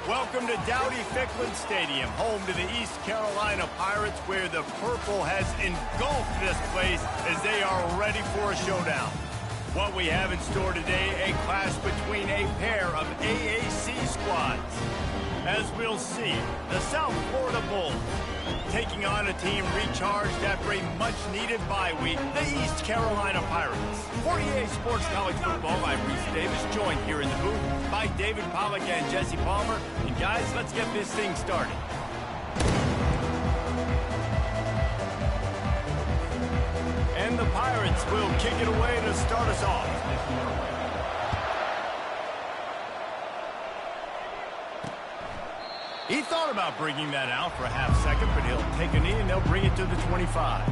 Welcome to Dowdy-Ficklen Stadium, home to the East Carolina Pirates, where the purple has engulfed this place as they are ready for a showdown. What we have in store today, a clash between a pair of AAC squads. As we'll see, the South Florida Bulls taking on a team recharged after a much-needed bye week, the East Carolina Pirates. For EA Sports College Football, I'm Reese Davis, joined here in the booth by David Pollack and Jesse Palmer. And guys, let's get this thing started. And the Pirates will kick it away to start us off. He thought about bringing that out for a half second, but he'll take a knee and they'll bring it to the 25.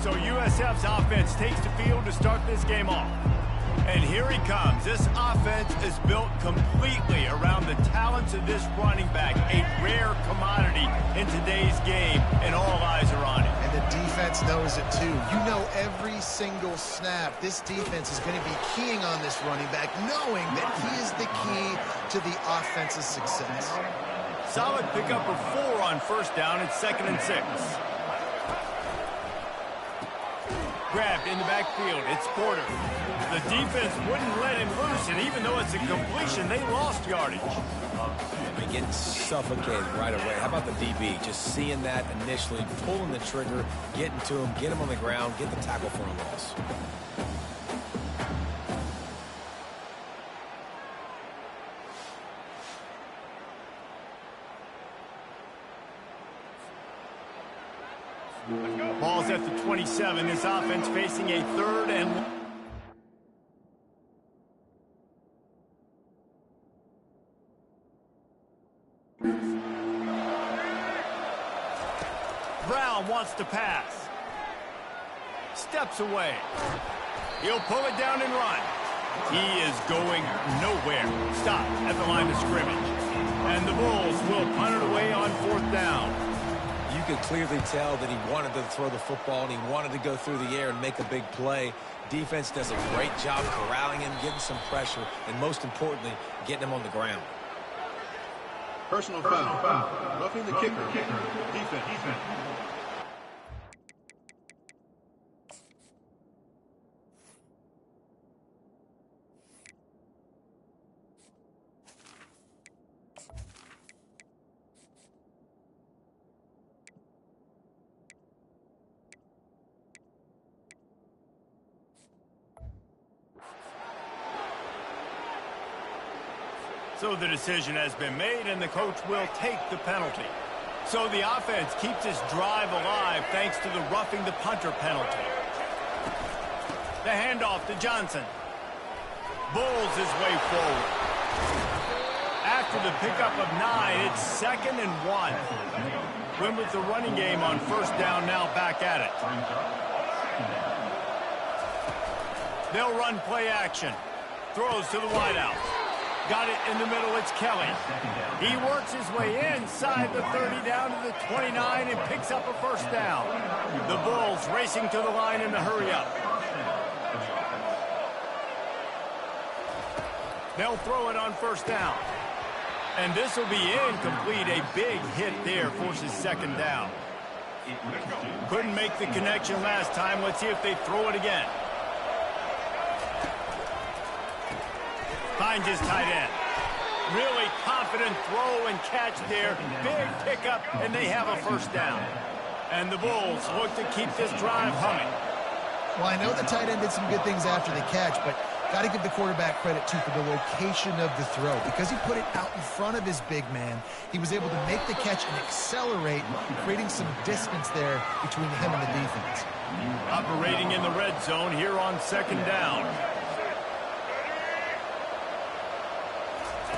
So USF's offense takes the field to start this game off. And here he comes. This offense is built completely around the talents of this running back, a rare commodity in today's game, and all eyes are on him. And the defense knows it too. You know every single snap, this defense is going to be keying on this running back, knowing that he is the key to the offense's success. Solid pickup of 4 on first down. It's 2nd and 6. Grabbed in the backfield. It's Porter. The defense wouldn't let him loose, and even though it's a completion, they lost yardage. They're getting suffocated right away. How about the DB? Just seeing that initially, pulling the trigger, getting to him, get him on the ground, get the tackle for a loss. Ball's at the 27. This offense facing a 3rd and 1. Brown wants to pass. Steps away. He'll pull it down and run. He is going nowhere. Stop at the line of scrimmage. And the Bulls will punt it away on 4th down. You could clearly tell that he wanted to throw the football and he wanted to go through the air and make a big play. Defense does a great job corralling him, getting some pressure, and most importantly, getting him on the ground. Personal foul. Roughing the kicker. Defense. So the decision has been made, and the coach will take the penalty. So the offense keeps this drive alive thanks to the roughing the punter penalty. The handoff to Johnson. Bulls his way forward. After the pickup of 9, it's 2nd and 1. Win with the running game on first down, now back at it. They'll run play action. Throws to the wideout. Got it in the middle, it's Kelly. He works his way inside the 30 down to the 29 and picks up a first down. The Bulls racing to the line in a hurry up. They'll throw it on first down. And this will be incomplete. A big hit there forces 2nd down. Couldn't make the connection last time. Let's see if they throw it again. Finds his tight end. Really confident throw and catch there. Big pickup, and they have a first down. And the Bulls look to keep this drive humming. Well, I know the tight end did some good things after the catch, but got to give the quarterback credit, too, for the location of the throw. Because he put it out in front of his big man, he was able to make the catch and accelerate, creating some distance there between him and the defense. Operating in the red zone here on 2nd down.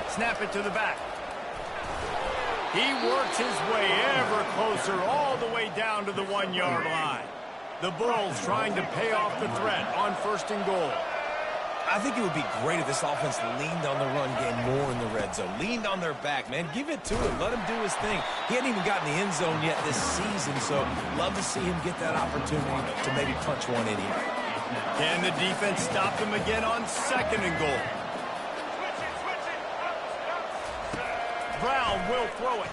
Snap it to the back. He works his way ever closer all the way down to the 1-yard line. The Bulls trying to pay off the threat on 1st and goal. I think it would be great if this offense leaned on the run game more in the red zone. Leaned on their back, man. Give it to him. Let him do his thing. He hadn't even gotten the end zone yet this season, so love to see him get that opportunity to maybe punch one in here. Can the defense stop him again on 2nd and goal? Brown will throw it.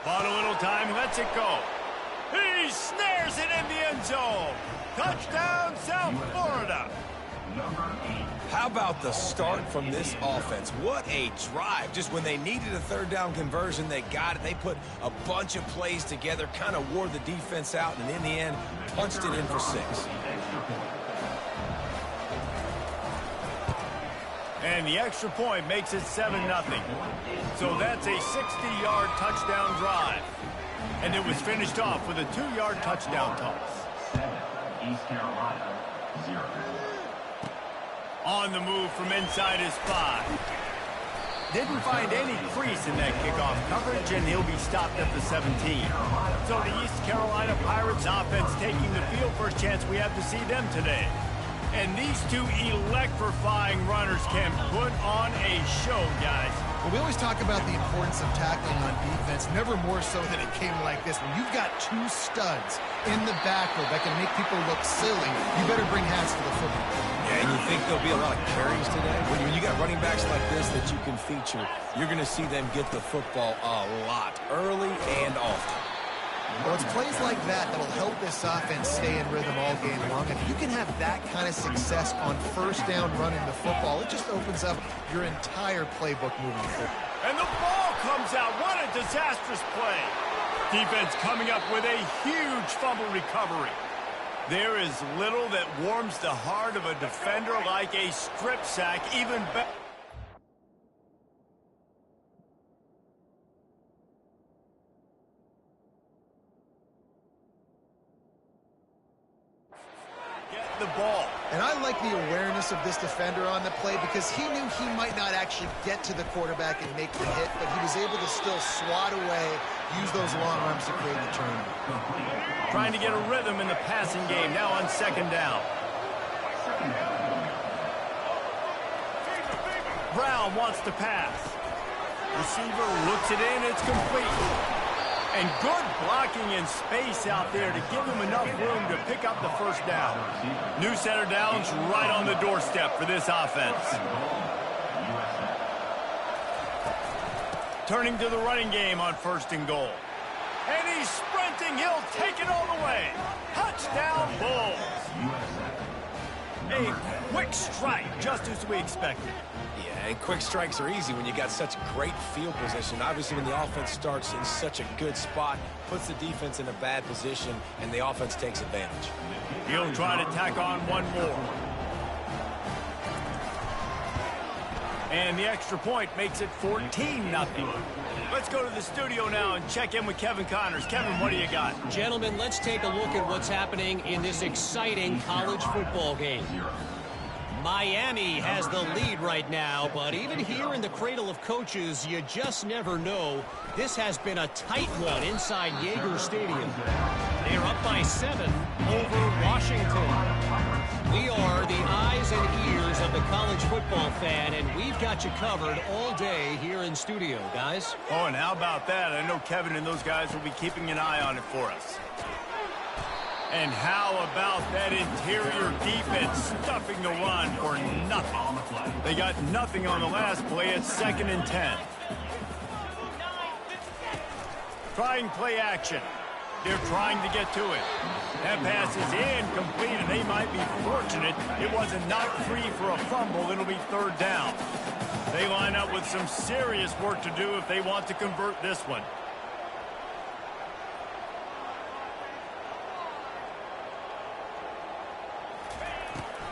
Bought a little time, lets it go. He snares it in the end zone. Touchdown, South Florida. How about the start from this offense? What a drive. Just when they needed a third down conversion, they got it. They put a bunch of plays together, kind of wore the defense out, and in the end, punched it in for 6. And the extra point makes it 7-0. So that's a 60-yard touchdown drive. And it was finished off with a 2-yard touchdown toss. 7, East Carolina, 0. On the move from inside his 5. Didn't find any crease in that kickoff coverage, and he'll be stopped at the 17. So the East Carolina Pirates offense taking the field. First chance we have to see them today. And these two electrifying runners can put on a show, guys. Well, we always talk about the importance of tackling on defense, never more so than it came like this. When you've got 2 studs in the backfield that can make people look silly, you better bring hats to the football. Yeah, and you think there'll be a lot of carries today? When you got running backs like this that you can feature, you're going to see them get the football a lot, early and often. Well, it's plays like that that'll help this offense stay in rhythm all game long. If you can have that kind of success on first down running the football, it just opens up your entire playbook moving forward. And the ball comes out. What a disastrous play. Defense coming up with a huge fumble recovery. There is little that warms the heart of a defender like a strip sack, even better. The ball. And I like the awareness of this defender on the play because he knew he might not actually get to the quarterback and make the hit, but he was able to still swat away, use those long arms to create the turnover. Trying to get a rhythm in the passing game now on 2nd down. Brown wants to pass. Receiver looks it in, it's complete. And good blocking in space out there to give him enough room to pick up the first down. New set of downs right on the doorstep for this offense. Turning to the running game on 1st and goal. And he's sprinting. He'll take it all the way. Touchdown, Bulls. A quick strike, just as we expected. Yeah, and quick strikes are easy when you got such great field position. Obviously, when the offense starts in such a good spot, puts the defense in a bad position, and the offense takes advantage. He'll try to tack on one more. And the extra point makes it 14-0. Let's go to the studio now and check in with Kevin Connors. Kevin, what do you got? Gentlemen, let's take a look at what's happening in this exciting college football game. Miami has the lead right now, but even here in the cradle of coaches, you just never know. This has been a tight one inside Yager Stadium. They're up by 7 over Washington. We are the eyes and ears of the college football fan, and we've got you covered all day here in studio, guys. Oh, and how about that? I know Kevin and those guys will be keeping an eye on it for us. And how about that interior defense stuffing the run for nothing? They got nothing on the last play. It's 2nd and 10. Trying play action. They're trying to get to it. That pass is incomplete, and they might be fortunate it wasn't knocked free for a fumble. It'll be 3rd down. They line up with some serious work to do if they want to convert this one.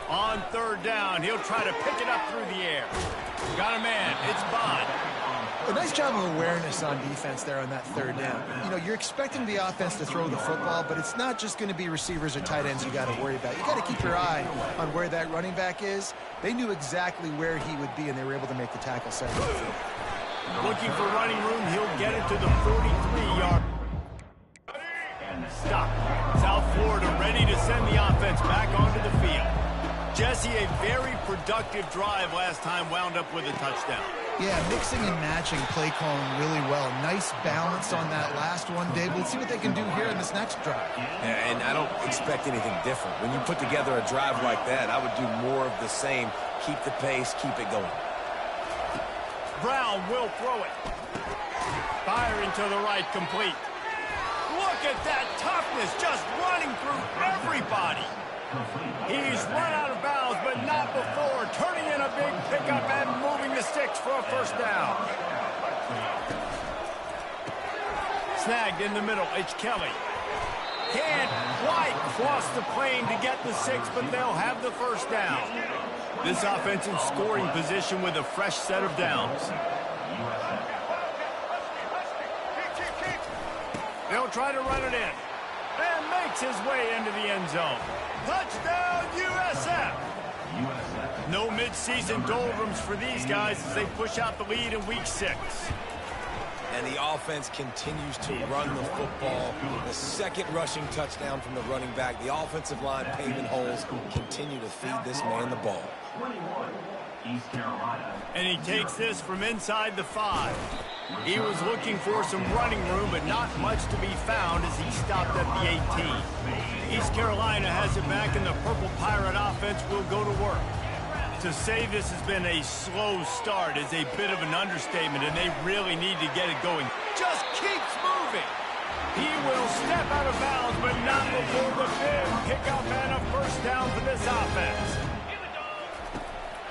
On 3rd down, he'll try to pick it up through the air. Got a man. It's Bond. A nice job of awareness on defense there on that 3rd down. You know, you're expecting the offense to throw the football, but it's not just going to be receivers or tight ends you got to worry about. You got to keep your eye on where that running back is. They knew exactly where he would be, and they were able to make the tackle set. Looking for running room, he'll get it to the 43-yard. Stop. South Florida ready to send the offense back onto the field. Jesse, a very productive drive last time, wound up with a touchdown. Yeah, mixing and matching play calling really well. Nice balance on that last one, Dave. Let's see what they can do here in this next drive. Yeah, and I don't expect anything different. When you put together a drive like that, I would do more of the same. Keep the pace, keep it going. Brown will throw it. Firing to the right, complete. Look at that toughness, just running through everybody. He's run out of bounds, but not before. Turning in a big pickup and moving the sticks for a first down. Snagged in the middle, it's Kelly. Can't quite cross the plane to get the 6, but they'll have the first down. This offense in scoring position with a fresh set of downs. They'll try to run it in. And makes his way into the end zone. Touchdown, USF! No mid-season doldrums for these guys as they push out the lead in Week 6. And the offense continues to run the football. The second rushing touchdown from the running back. The offensive line paving holes continue to feed this man the ball. 21, East Carolina. And he takes this from inside the 5. He was looking for some running room, but not much to be found as he stopped at the 18. East Carolina has it back, and the Purple Pirate offense will go to work. To say this has been a slow start is a bit of an understatement, and they really need to get it going. Just keeps moving. He will step out of bounds, but not before the big pickup and a first down for this offense.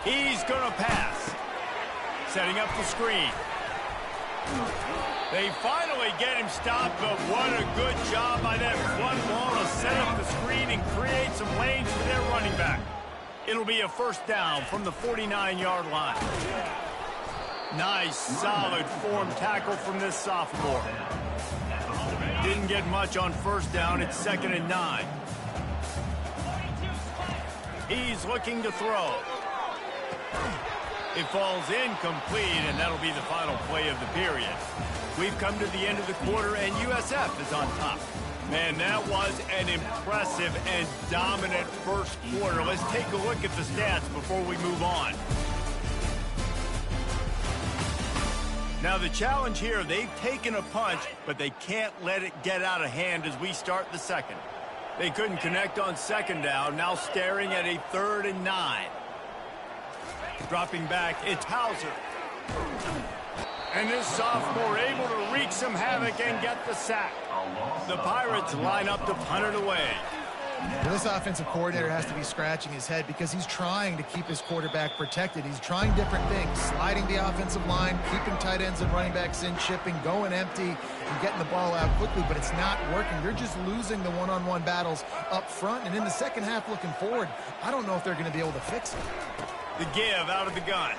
He's going to pass. Setting up the screen. They finally get him stopped, but what a good job by that front wall to set up the screen and create some lanes for their running back. It'll be a first down from the 49-yard line. Nice, solid form tackle from this sophomore. Didn't get much on first down. It's 2nd and 9. He's looking to throw. It falls incomplete, and that'll be the final play of the period. We've come to the end of the quarter, and USF is on top. Man, that was an impressive and dominant first quarter. Let's take a look at the stats before we move on. Now, the challenge here, they've taken a punch, but they can't let it get out of hand as we start the second. They couldn't connect on second down, now staring at a 3rd and 9. Dropping back, it's Hauser. And this sophomore able to wreak some havoc and get the sack. The Pirates line up to punt it away. Well, this offensive coordinator has to be scratching his head because he's trying to keep his quarterback protected. He's trying different things, sliding the offensive line, keeping tight ends and running backs in, chipping, going empty, and getting the ball out quickly, but it's not working. They're just losing the one-on-one battles up front, and in the second half looking forward, I don't know if they're going to be able to fix it. The give out of the gun.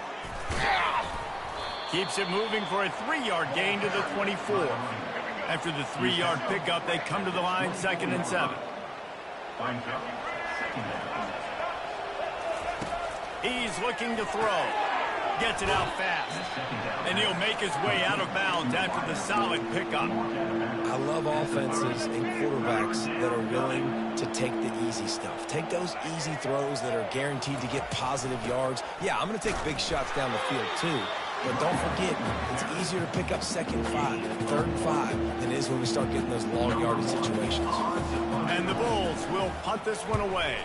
Keeps it moving for a 3-yard gain to the 24. After the 3-yard pickup, they come to the line 2nd and 7. He's looking to throw. Gets it out fast. And he'll make his way out of bounds after the solid pickup. I love offenses and quarterbacks that are willing to take the easy stuff. Take those easy throws that are guaranteed to get positive yards. Yeah, I'm going to take big shots down the field too. But don't forget, it's easier to pick up 2nd and 5, 3rd and 5 than it is when we start getting those long yardage situations. And the Bulls will punt this one away.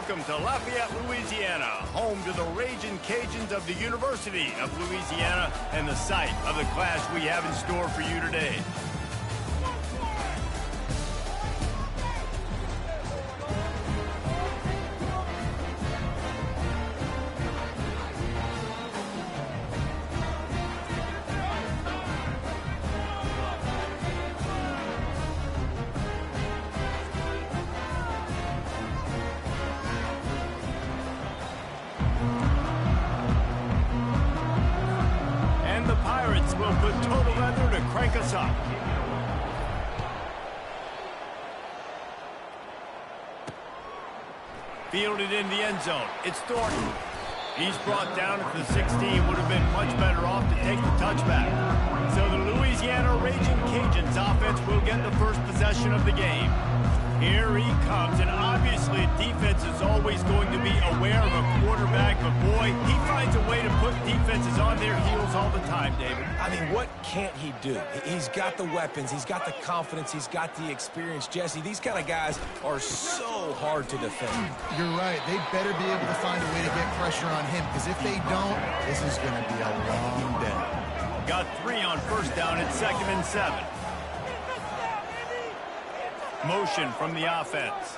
Welcome to Lafayette, Louisiana, home to the Ragin' Cajuns of the University of Louisiana and the site of the clash we have in store for you today. Will put total leather to crank us up. Fielded in the end zone. It's Thornton. He's brought down at the 16. Would have been much better off to take the touchback. So the Louisiana Ragin' Cajuns offense will get the first possession of the game. Here he comes, and obviously defense is always going to be aware of a quarterback, but boy, he finds a way to put defenses on their heels all the time, David. I mean, what can't he do? He's got the weapons, he's got the confidence, he's got the experience. Jesse, these kind of guys are so hard to defend. You're right. They better be able to find a way to get pressure on him, because if they don't, this is going to be a long day. Got 3 on first down at 2nd and 7. Motion from the offense.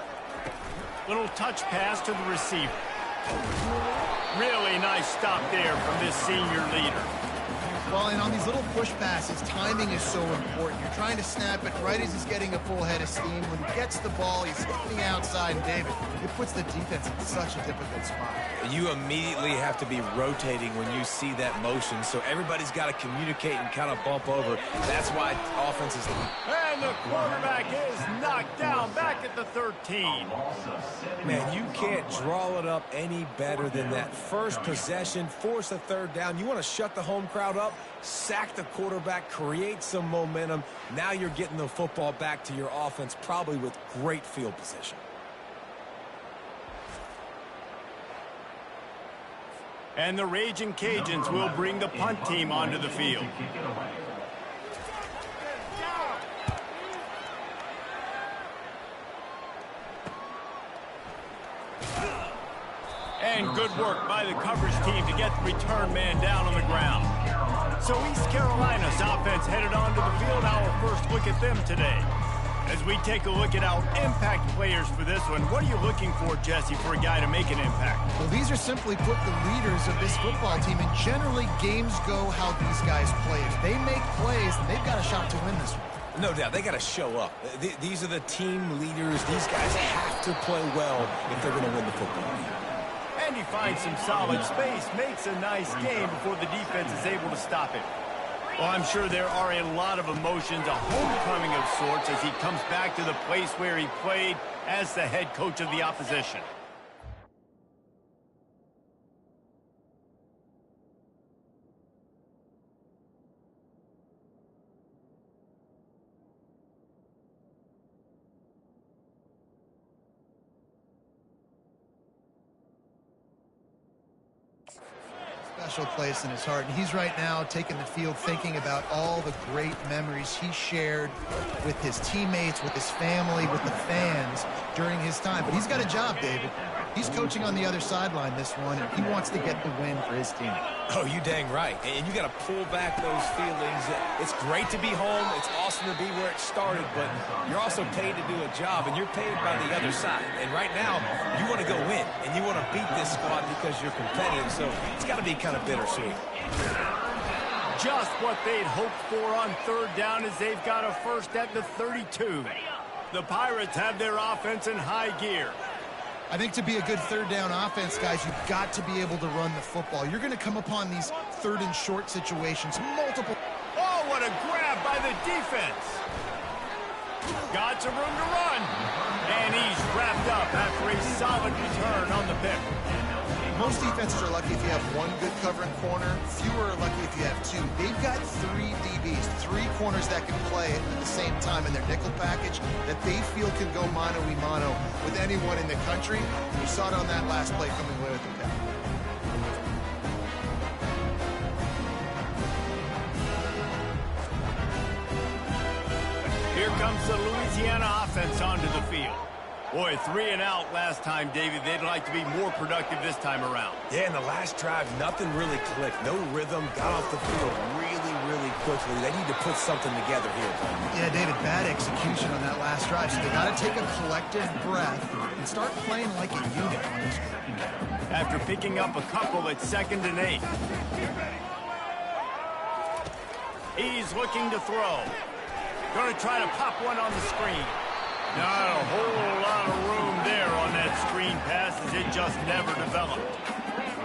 Little touch pass to the receiver. Really nice stop there from this senior leader. Well, and on these little push passes, timing is so important. You're trying to snap it right as he's getting a full head of steam. When he gets the ball, he's hitting the outside, and David, it puts the defense in such a difficult spot. You immediately have to be rotating when you see that motion, so everybody's got to communicate and kind of bump over. That's why offense is... And the quarterback is knocked down back at the 13. Man, you can't draw it up any better than that. First possession, force a third down. You want to shut the home crowd up, sack the quarterback, create some momentum. Now you're getting the football back to your offense, probably with great field position. And the Ragin' Cajuns will bring the punt team onto the field. And good work by the coverage team to get the return man down on the ground. So East Carolina's offense headed onto the field. Our first look at them today. As we take a look at our impact players for this one, what are you looking for, Jesse, for a guy to make an impact? Well, these are simply put the leaders of this football team, and generally games go how these guys play. If they make plays, then they've got a shot to win this one. No doubt, they got to show up. These are the team leaders. These guys have to play well if they're going to win the football game. And he finds some solid space, makes a nice game before the defense is able to stop it. Well, I'm sure there are a lot of emotions, a homecoming of sorts, as he comes back to the place where he played as the head coach of the opposition. Special place in his heart, and he's right now taking the field thinking about all the great memories he shared with his teammates, with his family, with the fans during his time. But he's got a job, David. He's coaching on the other sideline this one, and he wants to get the win for his team. Oh, you dang right. And you got to pull back those feelings. It's great to be home. It's awesome to be where it started, but you're also paid to do a job, and you're paid by the other side. And right now, you want to go win, and you want to beat this squad because you're competitive, so it's got to be kind of bittersweet. Just what they'd hoped for on third down as they've got a first at the 32. The Pirates have their offense in high gear. I think to be a good third down offense, guys, you've got to be able to run the football. You're going to come upon these third and short situations, multiple. Oh, what a grab by the defense. Got some room to run. And he's wrapped up after a solid return on the pick. Most defenses are lucky if you have one good covering corner. Fewer are lucky if you have two. They've got 3 DBs, 3 corners that can play at the same time in their nickel package that they feel can go mano-a-mano with anyone in the country. You saw it on that last play coming away with the pick. Here comes the Louisiana offense onto the field. Boy, 3 and out last time, David. They'd like to be more productive this time around. Yeah, in the last drive, nothing really clicked. No rhythm, got off the field really quickly. They need to put something together here. Yeah, David, bad execution on that last drive. So they got to take a collective breath and start playing like a unit on this one. After picking up a couple at 2nd and 8. He's looking to throw. Going to try to pop one on the screen. Not a whole lot of room there on that screen pass as it just never developed.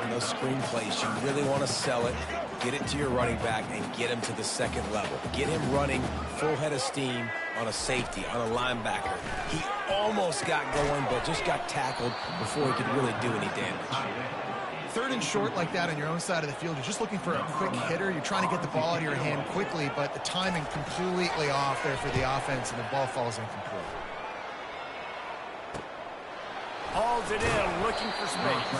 In those screen plays, you really want to sell it, get it to your running back, and get him to the second level. Get him running full head of steam on a safety, on a linebacker. He almost got going, but just got tackled before he could really do any damage. 3rd and short like that on your own side of the field, you're just looking for a quick hitter. You're trying to get the ball out of your hand quickly, but the timing completely off there for the offense, and the ball falls incomplete. Hauls it in, looking for space.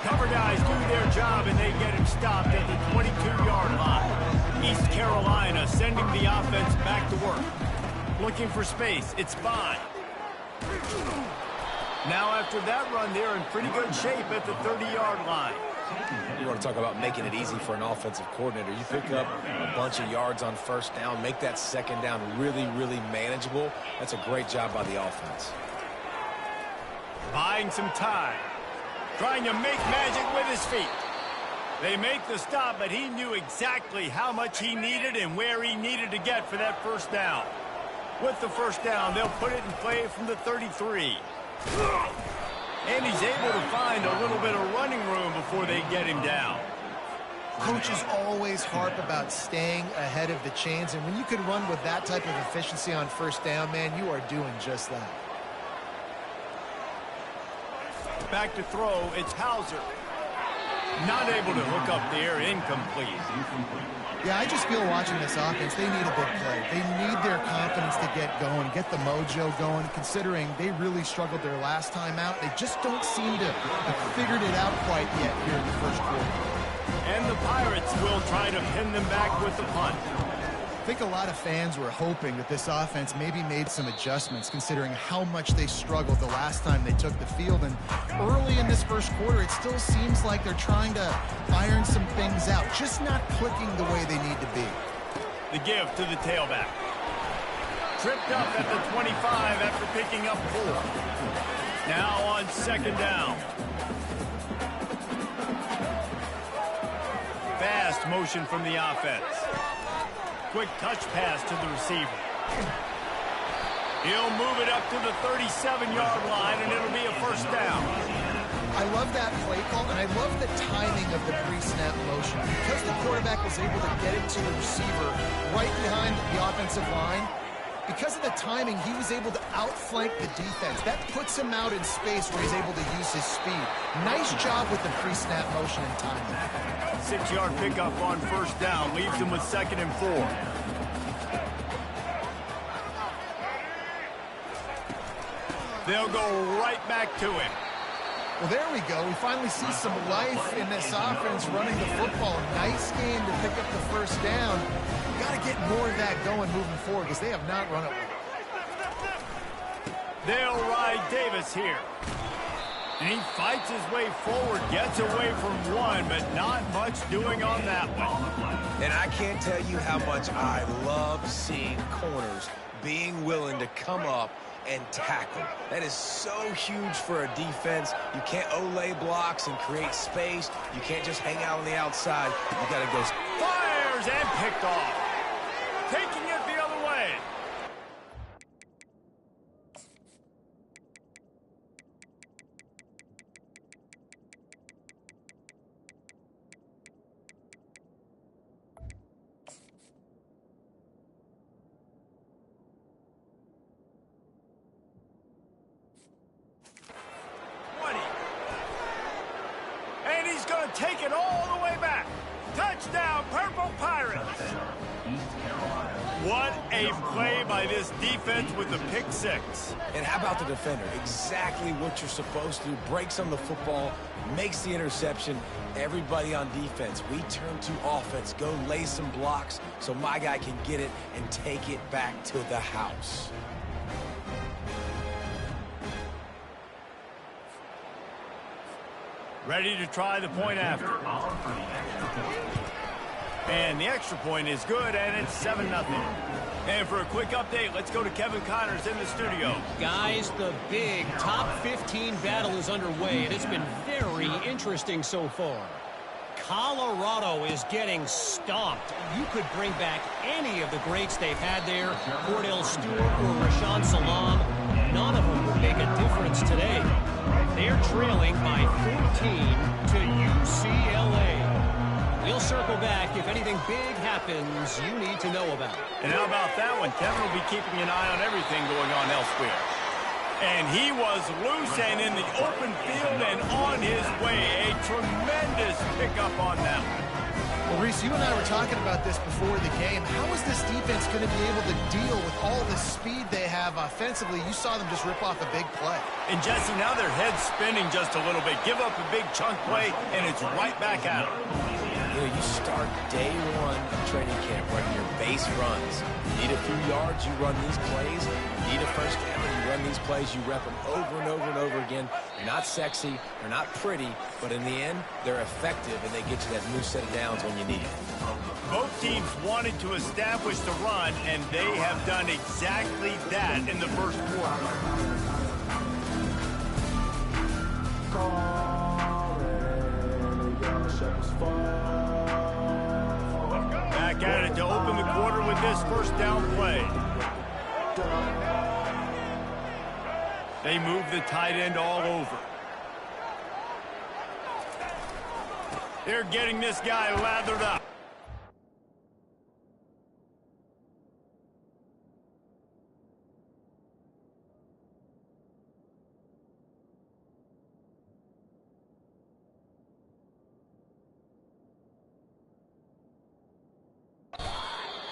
Cover guys do their job, and they get him stopped at the 22-yard line. East Carolina sending the offense back to work. Looking for space. It's fine. Now after that run, they're in pretty good shape at the 30-yard line. You want to talk about making it easy for an offensive coordinator. You pick up a bunch of yards on 1st down, make that 2nd down really manageable. That's a great job by the offense. Buying some time. Trying to make magic with his feet. They make the stop, but he knew exactly how much he needed and where he needed to get for that 1st down. With the 1st down, they'll put it in play from the 33. And he's able to find a little bit of running room before they get him down. Coaches always harp about staying ahead of the chains, and when you can run with that type of efficiency on 1st down, man, you are doing just that. Back to throw, it's Hauser. Not able to hook up there, incomplete. Yeah, I just feel watching this offense, they need a big play. They need their confidence to get going, get the mojo going, considering they really struggled their last time out. They just don't seem to have figured it out quite yet here in the 1st quarter. And the Pirates will try to pin them back with the punt. I think a lot of fans were hoping that this offense maybe made some adjustments considering how much they struggled the last time they took the field. And early in this 1st quarter, it still seems like they're trying to iron some things out, just not clicking the way they need to be. The give to the tailback. Tripped up at the 25 after picking up 4. Now on 2nd down. Fast motion from the offense. Quick touch pass to the receiver. He'll move it up to the 37-yard line, and it'll be a 1st down. I love that play call, and I love the timing of the pre-snap motion. Because the quarterback was able to get it to the receiver right behind the offensive line, because of the timing, he was able to outflank the defense. That puts him out in space where he's able to use his speed. Nice job with the pre-snap motion and timing. 6-yard pickup on 1st down leaves him with 2nd and 4. They'll go right back to him. Well, there we go. We finally see some life in this offense running the football. Nice game to pick up the 1st down. You got to get more of that going moving forward because they have not run it well. They'll ride Davis here. And he fights his way forward, gets away from one, but not much doing on that one. And I can't tell you how much I love seeing corners being willing to come up and tackle. That is so huge for a defense. You can't olay blocks and create space. You can't just hang out on the outside. You got to go. Fires and picked off. Taking it the other way. And he's going to take it all the way back. Touchdown, Purple Pirates. What a play by this defense with the pick 6. And how about the defender? Exactly what you're supposed to do. Breaks on the football, makes the interception. Everybody on defense, we turn to offense. Go lay some blocks so my guy can get it and take it back to the house. Ready to try the point after. And the extra point is good, and it's 7-0. And for a quick update, let's go to Kevin Connors in the studio. Guys, the big top 15 battle is underway, and it's been very interesting so far. Colorado is getting stomped. You could bring back any of the greats they've had there, Cordell Stewart or Rashaan Salaam. None of them would make a difference today. They're trailing by 14 to UCLA. We'll circle back if anything big happens you need to know about. And how about that one? Kevin will be keeping an eye on everything going on elsewhere. And he was loose and in the open field and on his way. A tremendous pickup on that one. Well, Reese, you and I were talking about this before the game. How is this defense going to be able to deal with all the speed they have offensively? You saw them just rip off a big play. And Jesse, now their head's spinning just a little bit. Give up a big chunk play, and it's right back at them. You know, you start day one of training camp running your base runs. You need a few yards, you run these plays. You need a first down, and you run these plays. You rep them over and over and over again. They're not sexy, they're not pretty, but in the end, they're effective, and they get you that new set of downs when you need it. Both teams wanted to establish the run, and they have done exactly that in the first quarter. Back at it to open the quarter with this first down play. They move the tight end all over. They're getting this guy lathered up.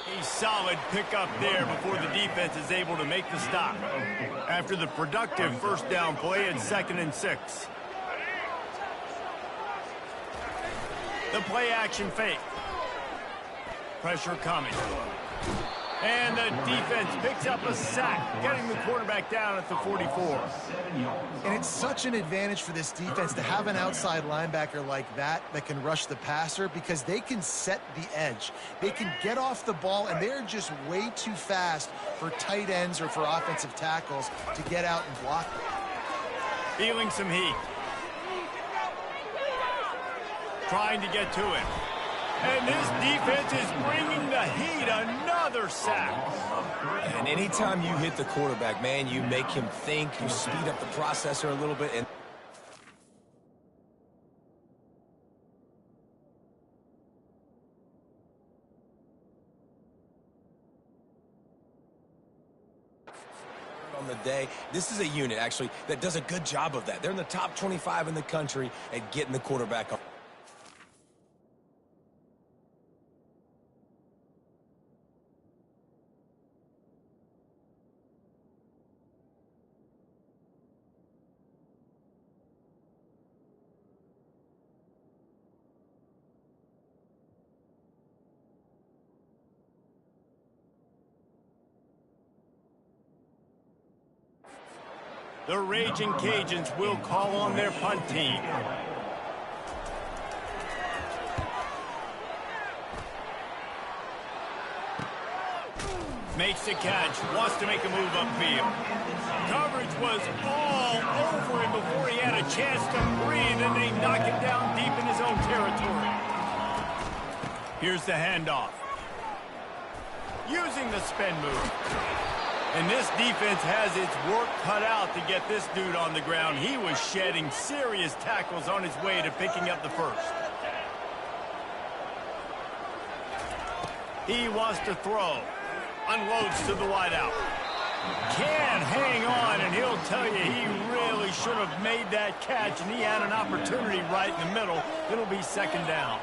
A solid pickup there before the defense is able to make the stop. After the productive first down play at 2nd and 6. The play action fake. Pressure coming. And the defense picks up a sack, getting the quarterback down at the 44. And it's such an advantage for this defense to have an outside linebacker like that can rush the passer because they can set the edge. They can get off the ball, and they're just way too fast for tight ends or for offensive tackles to get out and block them. Feeling some heat. Trying to get to it. And this defense is bringing the heat. Another sack. And anytime you hit the quarterback, man, you make him think. You speed up the processor a little bit. And on the day, this is a unit, actually, that does a good job of that. They're in the top 25 in the country at getting the quarterback on. The Raging Cajuns will call on their punt team. Makes the catch, wants to make a move upfield. Coverage was all over him before he had a chance to breathe, and they knock him down deep in his own territory. Here's the handoff. Using the spin move. And this defense has its work cut out to get this dude on the ground. He was shedding serious tackles on his way to picking up the first. He wants to throw. Unloads to the wideout. Can hang on, and he'll tell you he really should have made that catch, and he had an opportunity right in the middle. It'll be 2nd down.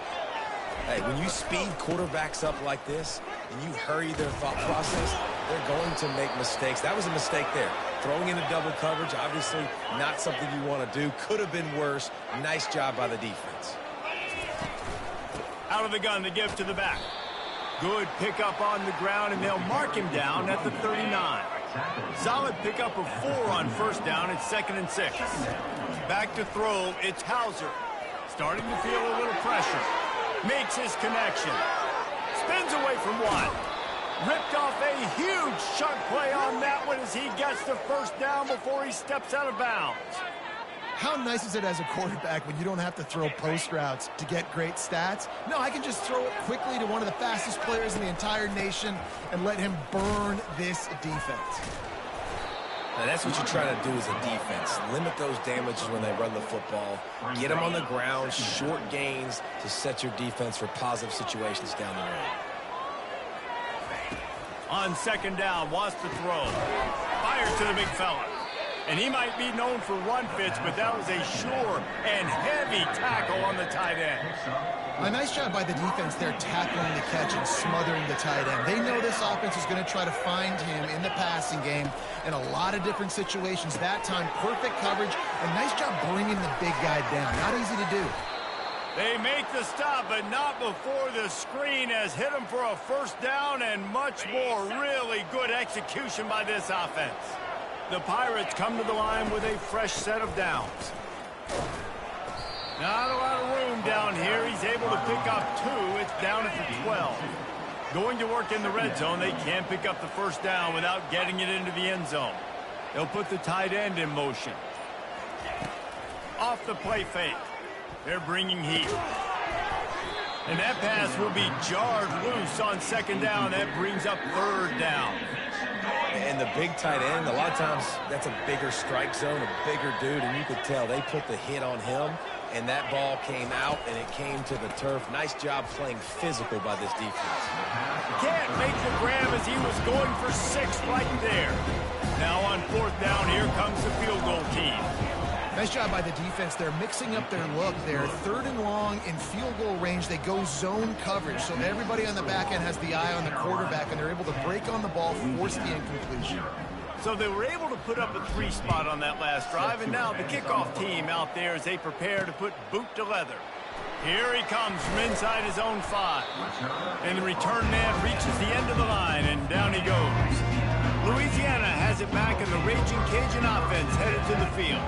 Hey, when you speed quarterbacks up like this and you hurry their thought process, they're going to make mistakes. That was a mistake there. Throwing into double coverage, obviously not something you want to do. Could have been worse. Nice job by the defense. Out of the gun to give to the back. Good pickup on the ground, and they'll mark him down at the 39. Solid pickup of 4 on first down at 2nd and 6. Back to throw, it's Hauser. starting to feel a little pressure. Makes his connection. Spins away from one. Ripped off a huge chunk play on that one as he gets the first down before he steps out of bounds. How nice is it as a quarterback when you don't have to throw post routes to get great stats? No, I can just throw it quickly to one of the fastest players in the entire nation and let him burn this defense. Now that's what you try to do as a defense. Limit those damages when they run the football. Get them on the ground, short gains to set your defense for positive situations down the road. On second down, wants to throw. Fires to the big fella. And he might be known for run fits, but that was a sure and heavy tackle on the tight end. A nice job by the defense there tackling the catch and smothering the tight end. They know this offense is going to try to find him in the passing game in a lot of different situations. That time, perfect coverage, and nice job bringing the big guy down. Not easy to do. They make the stop, but not before the screen has hit him for a first down and much more. Really good execution by this offense. The Pirates come to the line with a fresh set of downs. Not a lot of room down here. He's able to pick up 2. It's down at the 12. Going to work in the red zone. They can't pick up the first down without getting it into the end zone. They'll put the tight end in motion. Off the play fake. They're bringing heat. And that pass will be jarred loose on second down. That brings up third down. And the big tight end, a lot of times that's a bigger strike zone, a bigger dude, and you could tell they put the hit on him, and that ball came out, and it came to the turf. Nice job playing physical by this defense. Can't make the grab as he was going for 6 right there. Now on fourth down, here comes the field goal team. Nice job by the defense. They're mixing up their look there. Third and long in field goal range. They go zone coverage, so everybody on the back end has the eye on the quarterback, and they're able to break on the ball, force the incompletion. So they were able to put up a 3 spot on that last drive, and now the kickoff team out there as they prepare to put boot to leather. Here he comes from inside his own 5. And the return man reaches the end of the line, and down he goes. Louisiana has it back, and the Raging Cajun offense headed to the field.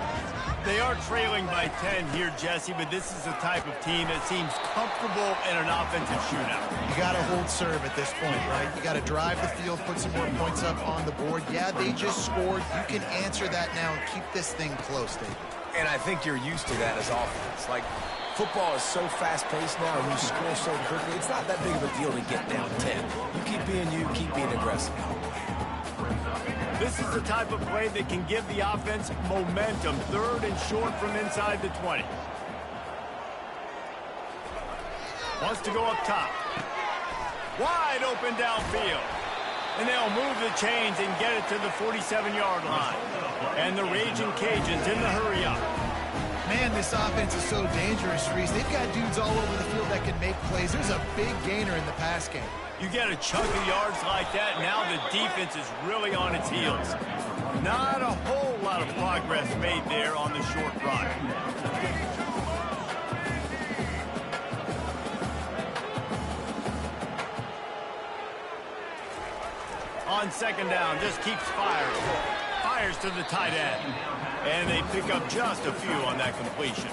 They are trailing by 10 here, Jesse, but this is the type of team that seems comfortable in an offensive shootout. You got to hold serve at this point, right? You got to drive the field, put some more points up on the board. Yeah, they just scored. You can answer that now and keep this thing close, David. And I think you're used to that as offense. Like, football is so fast-paced now, and you score so quickly, it's not that big of a deal to get down 10. You keep being you, keep being aggressive. This is the type of play that can give the offense momentum. Third and short from inside the 20. Wants to go up top. Wide open downfield. And they'll move the chains and get it to the 47-yard line. And the Raging Cajuns in the hurry up. Man, this offense is so dangerous, Reese. They've got dudes all over the field that can make plays. There's a big gainer in the pass game. You get a chunk of yards like that, now the defense is really on its heels. Not a whole lot of progress made there on the short run. On second down, just keeps firing. Fires to the tight end. And they pick up just a few on that completion.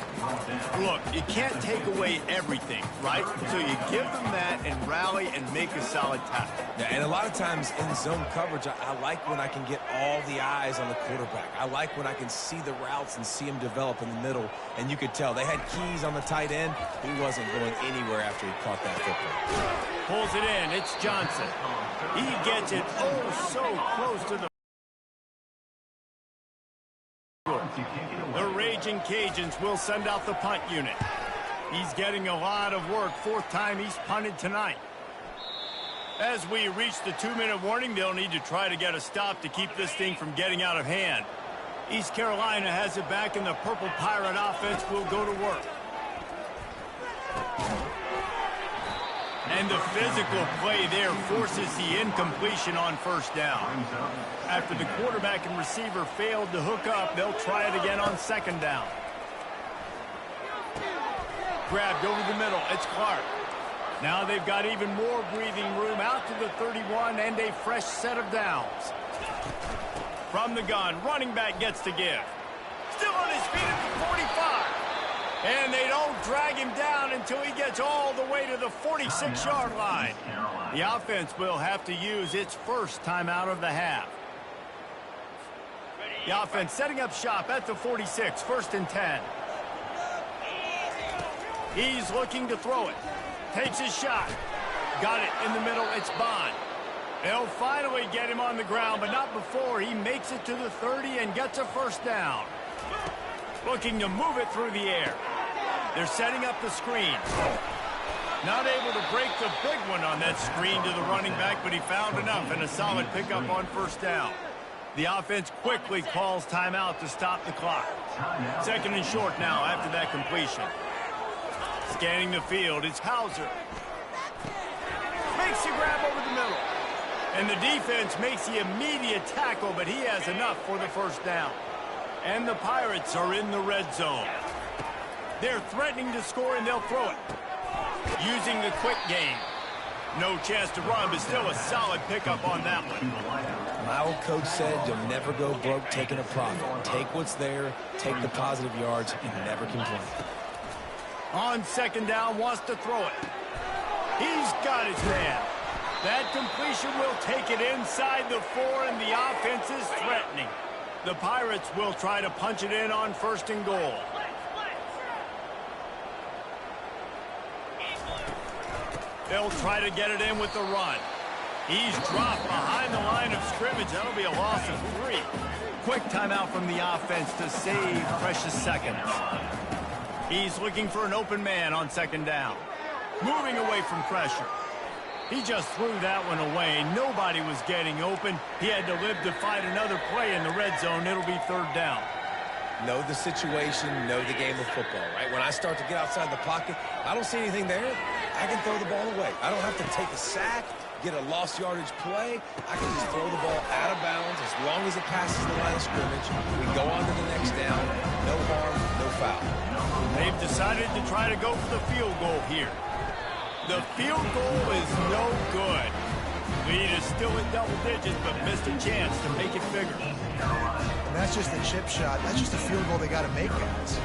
Look, you can't take away everything, right? So you give them that and rally and make a solid tackle. Yeah, and a lot of times in zone coverage, I like when I can get all the eyes on the quarterback. I like when I can see the routes and see him develop in the middle. And you could tell they had keys on the tight end. He wasn't going anywhere after he caught that football. Pulls it in. It's Johnson. He gets it so close to the... The Raging Cajuns will send out the punt unit. He's getting a lot of work. 4th time he's punted tonight. As we reach the 2-minute warning, they'll need to try to get a stop to keep this thing from getting out of hand. East Carolina has it back, and the Purple Pirate offense will go to work. And the physical play there forces the incompletion on first down. After the quarterback and receiver failed to hook up, they'll try it again on second down. Grabbed over the middle. It's Clark. Now they've got even more breathing room out to the 31 and a fresh set of downs. From the gun, running back gets to give. Still on his feet at the 45. And they don't drag him down until he gets all the way to the 46-yard line. The offense will have to use its first timeout of the half. The offense setting up shop at the 46, 1st and 10. He's looking to throw it. Takes his shot. Got it in the middle. It's Bond. They'll finally get him on the ground, but not before he makes it to the 30 and gets a first down. Looking to move it through the air. They're setting up the screen. Not able to break the big one on that screen to the running back, but he found enough and a solid pickup on first down. The offense quickly calls timeout to stop the clock. 2nd and short now after that completion. Scanning the field, it's Hauser. Makes the grab over the middle. And the defense makes the immediate tackle, but he has enough for the first down. And the Pirates are in the red zone. They're threatening to score, and they'll throw it. Using the quick game. No chance to run, but still a solid pickup on that one. My old coach said you'll never go broke taking a profit. Take what's there, take the positive yards, and never complain. On 2nd down, wants to throw it. He's got his man. That completion will take it inside the 4, and the offense is threatening. The Pirates will try to punch it in on 1st and goal. They'll try to get it in with the run. He's dropped behind the line of scrimmage. That'll be a loss of 3. Quick timeout from the offense to save precious seconds. He's looking for an open man on 2nd down. Moving away from pressure. He just threw that one away. Nobody was getting open. He had to live to fight another play in the red zone. It'll be 3rd down. Know the situation, know the game of football, right? When I start to get outside the pocket, I don't see anything there. I can throw the ball away. I don't have to take a sack, get a lost yardage play. I can just throw the ball out of bounds as long as it passes the line of scrimmage. We go on to the next down. No harm, no foul. They've decided to try to go for the field goal here. The field goal is no good. Lead is still at double digits, but missed a chance to make it bigger. And that's just a chip shot. That's just a field goal they got to make, guys.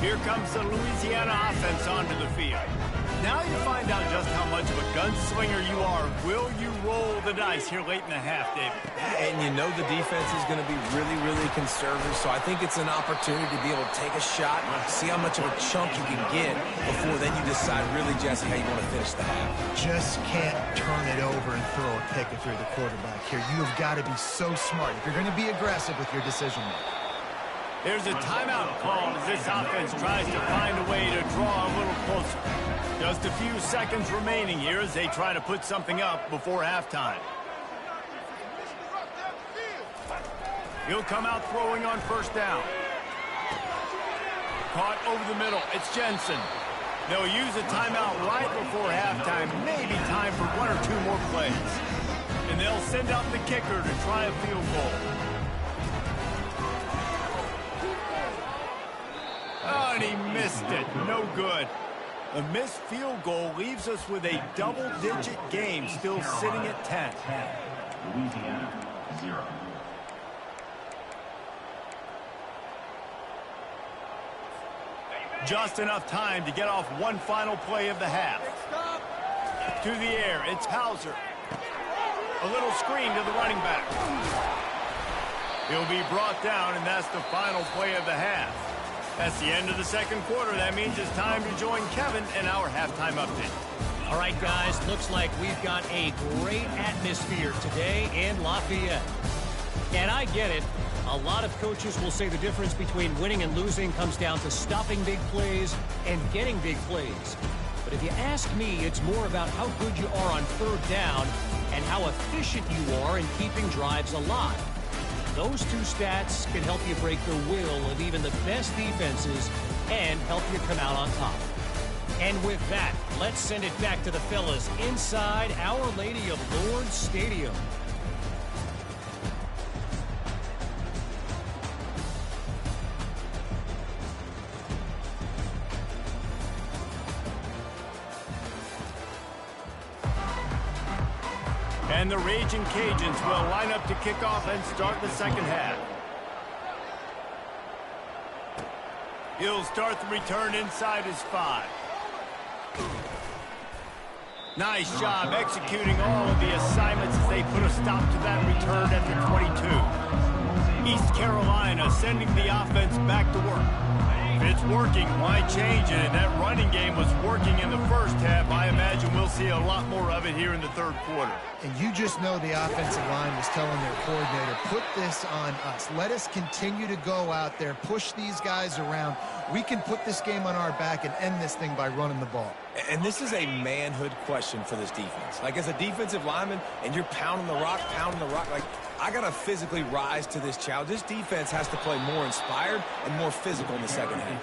Here comes the Louisiana offense onto the field. Now you find out just how much of a gunslinger you are. Will you roll the dice here late in the half, David? And you know the defense is going to be really, really conservative, so I think it's an opportunity to be able to take a shot, see how much of a chunk you can get before then you decide really, Jesse, how you want to finish the half. Just can't turn it over and throw a pick if you're the quarterback here. You have got to be so smart if you're going to be aggressive with your decision making. There's a timeout call as this offense tries to find a way to draw a little closer. Just a few seconds remaining here as they try to put something up before halftime. He'll come out throwing on 1st down. Caught over the middle. It's Jensen. They'll use a timeout right before halftime. Maybe time for 1 or 2 more plays. And they'll send out the kicker to try a field goal. Oh, and he missed it. No good. A missed field goal leaves us with a double-digit game, still sitting at 10. Louisiana, 0. Just enough time to get off one final play of the half. To the air, it's Hauser. A little screen to the running back. He'll be brought down, and that's the final play of the half. That's the end of the 2nd quarter. That means it's time to join Kevin in our halftime update. All right, guys, looks like we've got a great atmosphere today in Lafayette. And I get it. A lot of coaches will say the difference between winning and losing comes down to stopping big plays and getting big plays. But if you ask me, it's more about how good you are on 3rd down and how efficient you are in keeping drives alive. Those 2 stats can help you break the will of even the best defenses and help you come out on top. And with that, let's send it back to the fellas inside Our Lady of Lourdes Stadium. And the Raging Cajuns will line up to kick off and start the second half. He'll start the return inside his 5. Nice job executing all of the assignments as they put a stop to that return at the 22. East Carolina sending the offense back to work. If it's working, why change it? And that running game was working in the first half. I imagine we'll see a lot more of it here in the third quarter. And you just know the offensive line was telling their coordinator, put this on us. Let us continue to go out there, push these guys around. We can put this game on our back and end this thing by running the ball. And this is a manhood question for this defense. Like, as a defensive lineman, and you're pounding the rock, like, I got to physically rise to this challenge. This defense has to play more inspired and more physical in the second half.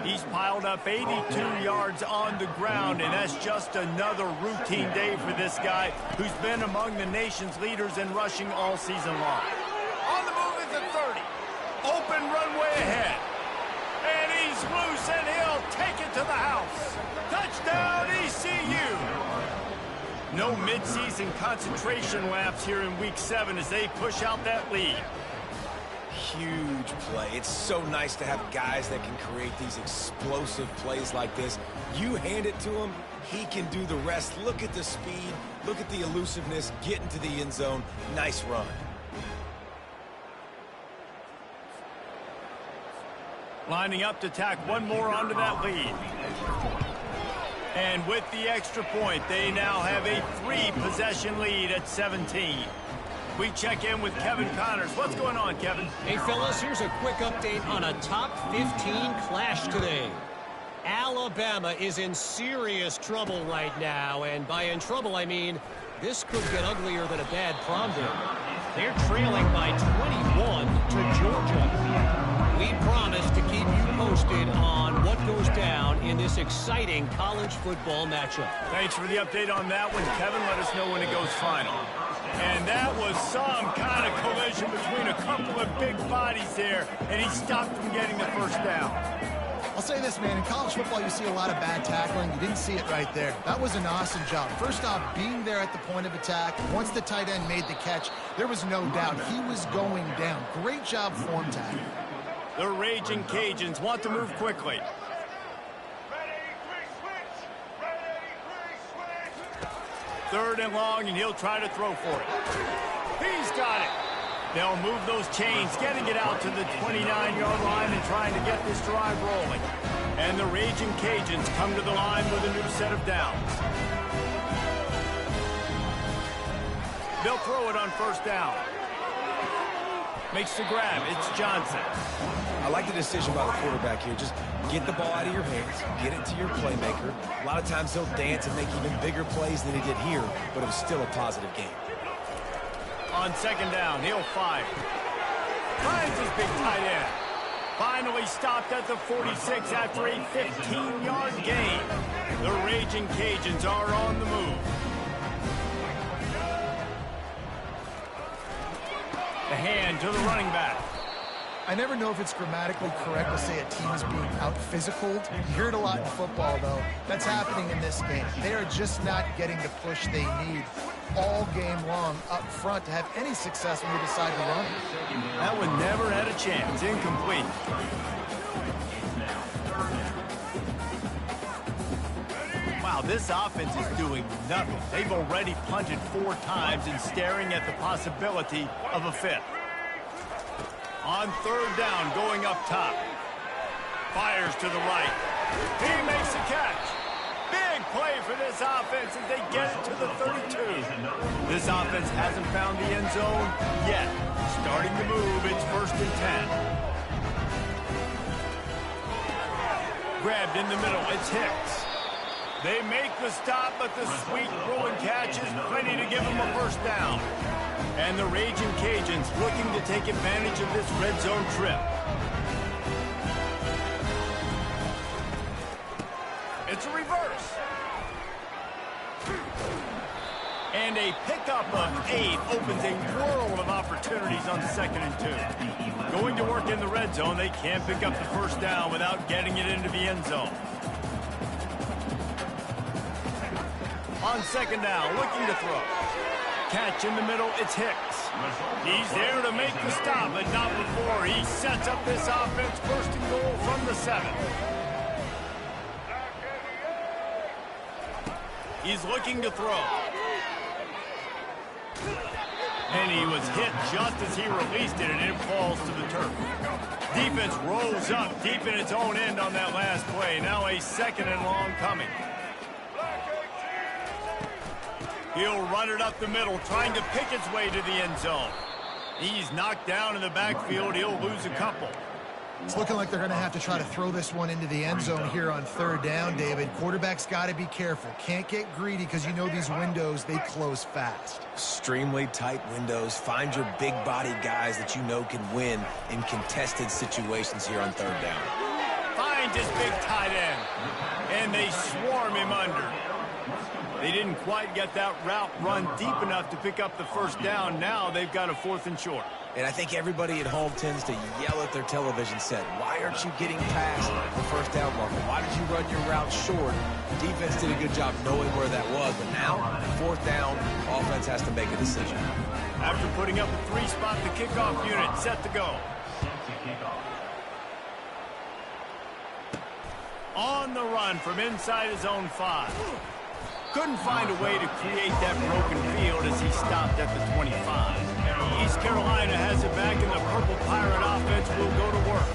He's piled up 82 yards on the ground, and that's just another routine day for this guy who's been among the nation's leaders in rushing all season long. On the move is the 30. Open runway ahead. And he's loose, and he'll take it to the house. Touchdown, ECU. No midseason concentration laps here in Week 7 as they push out that lead. Huge play. It's so nice to have guys that can create these explosive plays like this. You hand it to him, he can do the rest. Look at the speed. Look at the elusiveness. Get into the end zone. Nice run. Lining up to tack one more onto that lead. And with the extra point, they now have a 3-possession lead at 17. We check in with Kevin Connors. What's going on, Kevin? Hey, fellas, here's a quick update on a top 15 clash today. Alabama is in serious trouble right now, and by in trouble, I mean this could get uglier than a bad prom day. They're trailing by 21 to Georgia. We promise to keep you posted on what goes down in this exciting college football matchup. Thanks for the update on that one, Kevin. Let us know when it goes final. And that was some kind of collision between a couple of big bodies there, and he stopped from getting the first down. I'll say this, man. In college football, you see a lot of bad tackling. You didn't see it right there. That was an awesome job. First off, being there at the point of attack. Once the tight end made the catch, there was no doubt he was going down. Great job form tackling. The Raging Cajuns want to move quickly. Third and long, and he'll try to throw for it. He's got it. They'll move those chains, getting it out to the 29-yard line and trying to get this drive rolling. And the Raging Cajuns come to the line with a new set of downs. They'll throw it on first down. Makes the grab. It's Johnson. I like the decision by the quarterback here. Just get the ball out of your hands, get it to your playmaker. A lot of times he'll dance and make even bigger plays than he did here, but it was still a positive game. On second down, he'll fire. Finds his big tight end. Finally stopped at the 46 after a 15-yard gain. The Raging Cajuns are on the move. The hand to the running back. I never know if it's grammatically correct to say a team is being out-physicaled. You hear it a lot in football, though. That's happening in this game. They are just not getting the push they need all game long up front to have any success when they decide to run. That one never had a chance. Incomplete. Wow, this offense is doing nothing. They've already punted 4 times and staring at the possibility of a 5th. On third down, going up top. Fires to the right. He makes the catch. Big play for this offense as they get it to the 32. This offense hasn't found the end zone yet. Starting to move, it's 1st and 10. Grabbed in the middle, it's Hicks. They make the stop, but the sweet rolling catch is plenty to give them a first down. And the Raging Cajuns looking to take advantage of this red zone trip. It's a reverse. And a pickup of 8 opens a world of opportunities on 2nd and 2. Going to work in the red zone, they can't pick up the first down without getting it into the end zone. On 2nd down, looking to throw. catch in the middle. It's Hicks. He's there to make the stop, but not before he sets up this offense. First and goal from the 7. He's looking to throw. And he was hit just as he released it, and it falls to the turf. Defense rolls up deep in its own end on that last play. Now a 2nd and long coming. He'll run it up the middle, trying to pick its way to the end zone. He's knocked down in the backfield. He'll lose a couple. It's looking like they're going to have to try to throw this one into the end zone here on 3rd down, David. Quarterback's got to be careful. Can't get greedy because you know these windows, they close fast. Extremely tight windows. Find your big body guys that you know can win in contested situations here on 3rd down. Finds his big tight end, and they swarm him under. They didn't quite get that route run deep enough to pick up the 1st down. Now they've got a 4th and short. And I think everybody at home tends to yell at their television set, why aren't you getting past the 1st down marker? Why did you run your route short? Defense did a good job knowing where that was, but now, 4th down, offense has to make a decision. After putting up a 3-spot, the kickoff unit set to go. On the run from inside his own 5. Couldn't find a way to create that broken field as he stopped at the 25. East Carolina has it back, and the Purple Pirate offense will go to work.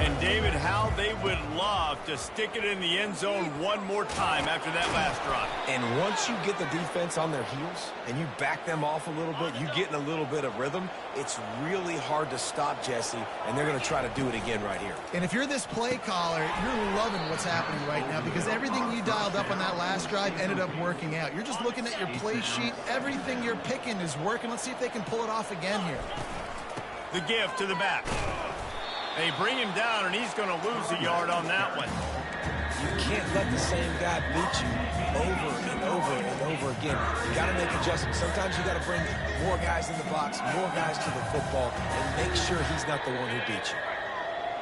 And David, how they would love to stick it in the end zone one more time after that last drive. And once you get the defense on their heels and you back them off a little bit, you get in a little bit of rhythm, it's really hard to stop, Jesse, and they're going to try to do it again right here. And if you're this play caller, you're loving what's happening right now because everything you dialed up on that last drive ended up working out. You're just looking at your play sheet. Everything you're picking is working. Let's see if they can pull it off again here. The give to the back. They bring him down, and he's going to lose a yard on that one. You can't let the same guy beat you over and over and over again. You got to make adjustments. Sometimes you got to bring more guys in the box, more guys to the football, and make sure he's not the one who beat you.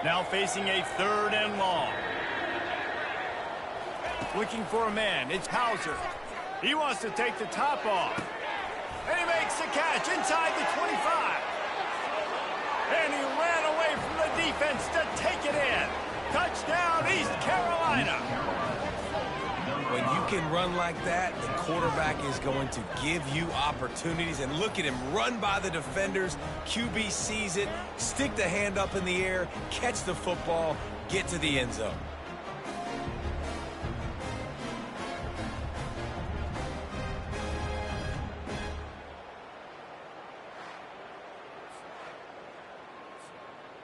Now facing a 3rd and long. Looking for a man. It's Hauser. He wants to take the top off. And he makes the catch inside the 25. And he ran away from the defense to take it in. Touchdown, East Carolina. When you can run like that, the quarterback is going to give you opportunities. And look at him run by the defenders. QB sees it, stick the hand up in the air, catch the football, get to the end zone.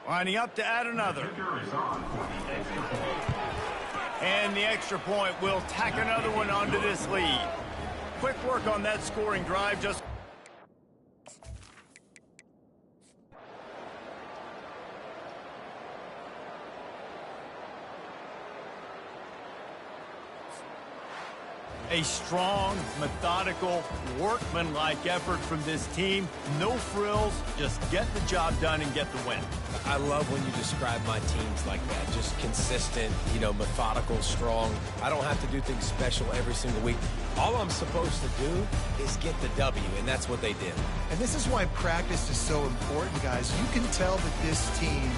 Lining up to add another. And the extra point will tack another one onto this lead. Quick work on that scoring drive. Just a strong, methodical, workmanlike effort from this team. No frills, just get the job done and get the win. I love when you describe my teams like that. Just consistent, methodical, strong. I don't have to do things special every single week. All I'm supposed to do is get the W, and that's what they did. And this is why practice is so important, guys. You can tell that this team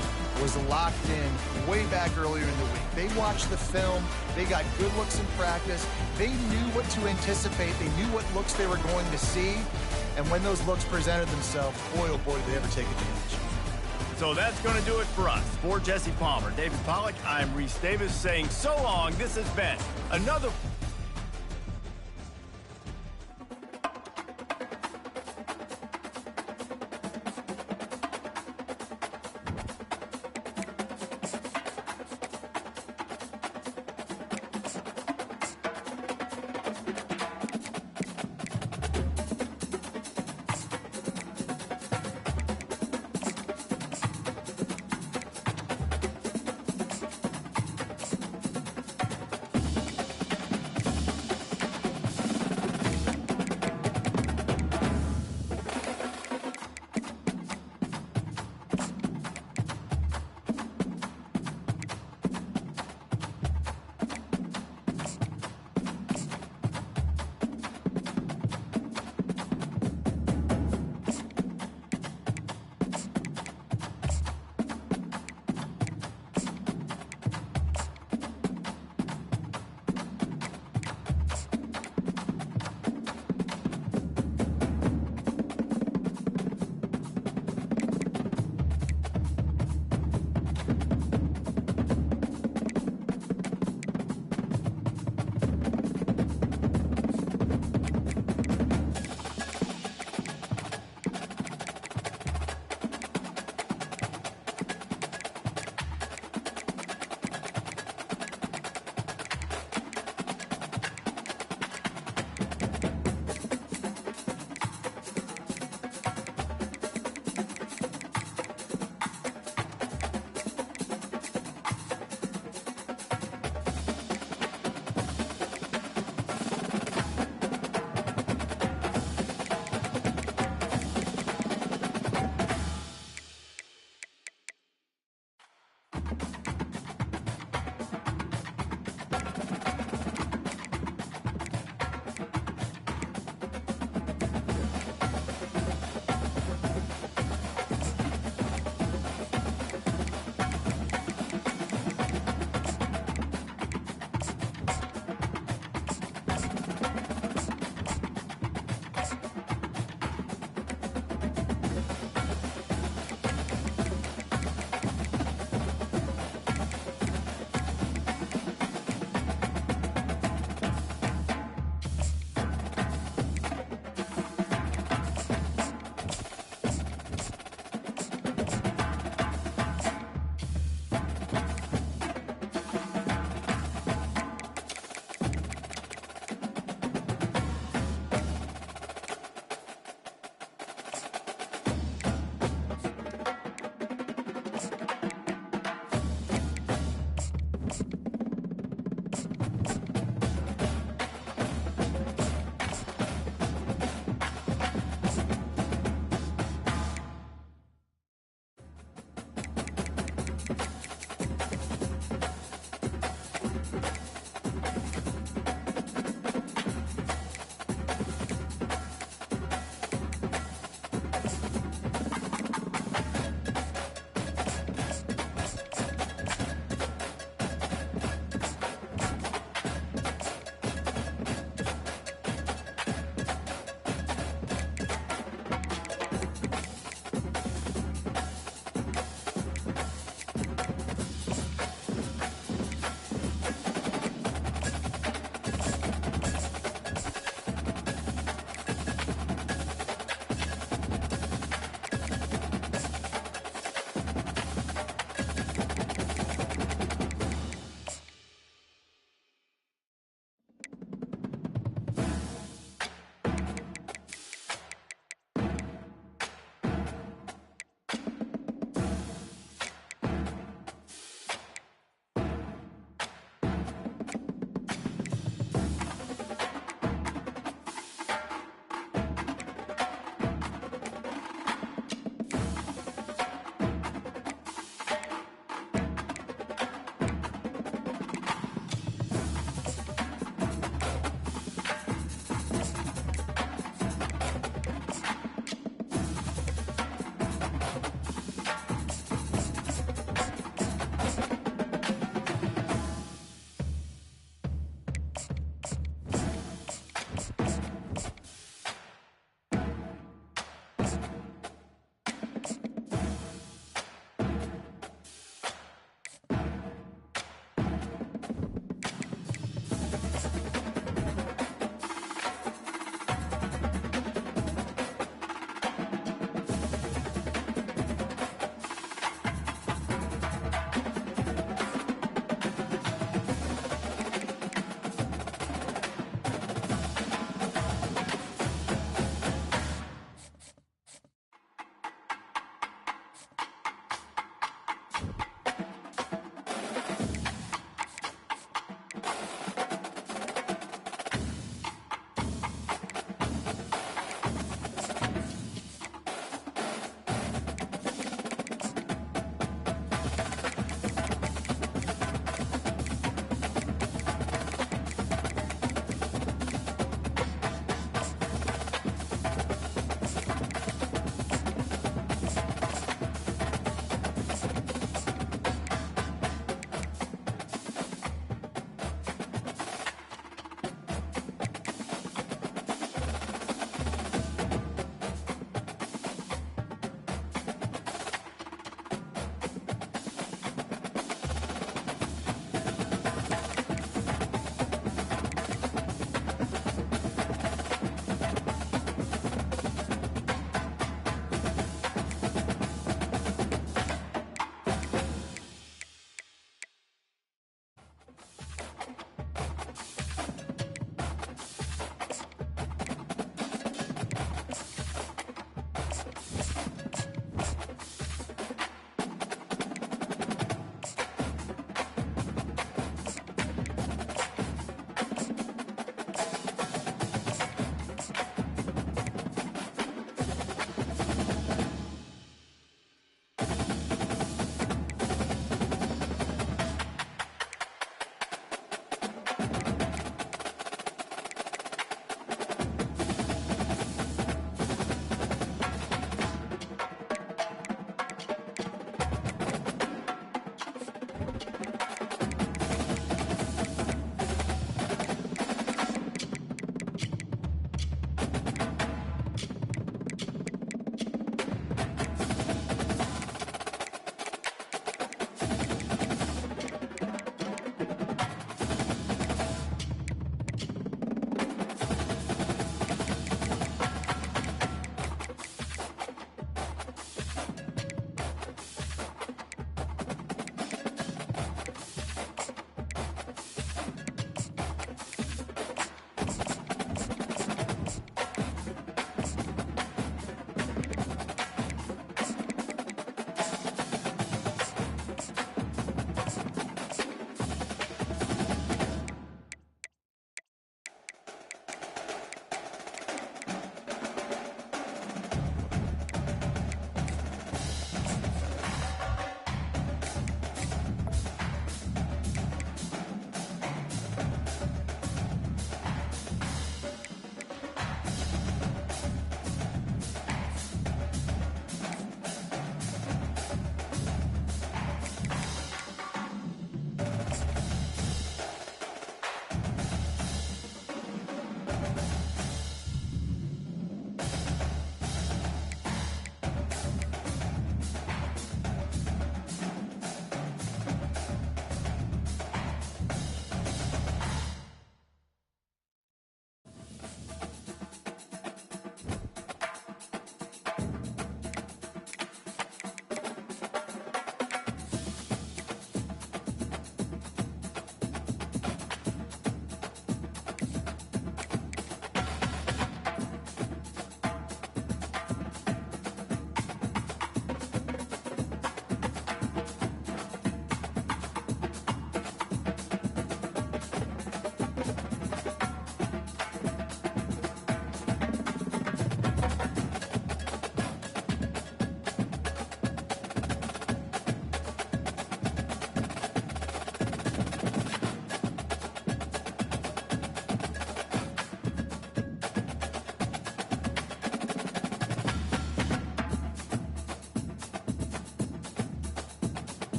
was locked in way back earlier in the week. They watched the film. They got good looks in practice. They knew what to anticipate. They knew what looks they were going to see. And when those looks presented themselves, boy, oh boy, did they ever take advantage. So that's going to do it for us. For Jesse Palmer, David Pollack, I'm Reese Davis saying so long. This has been another...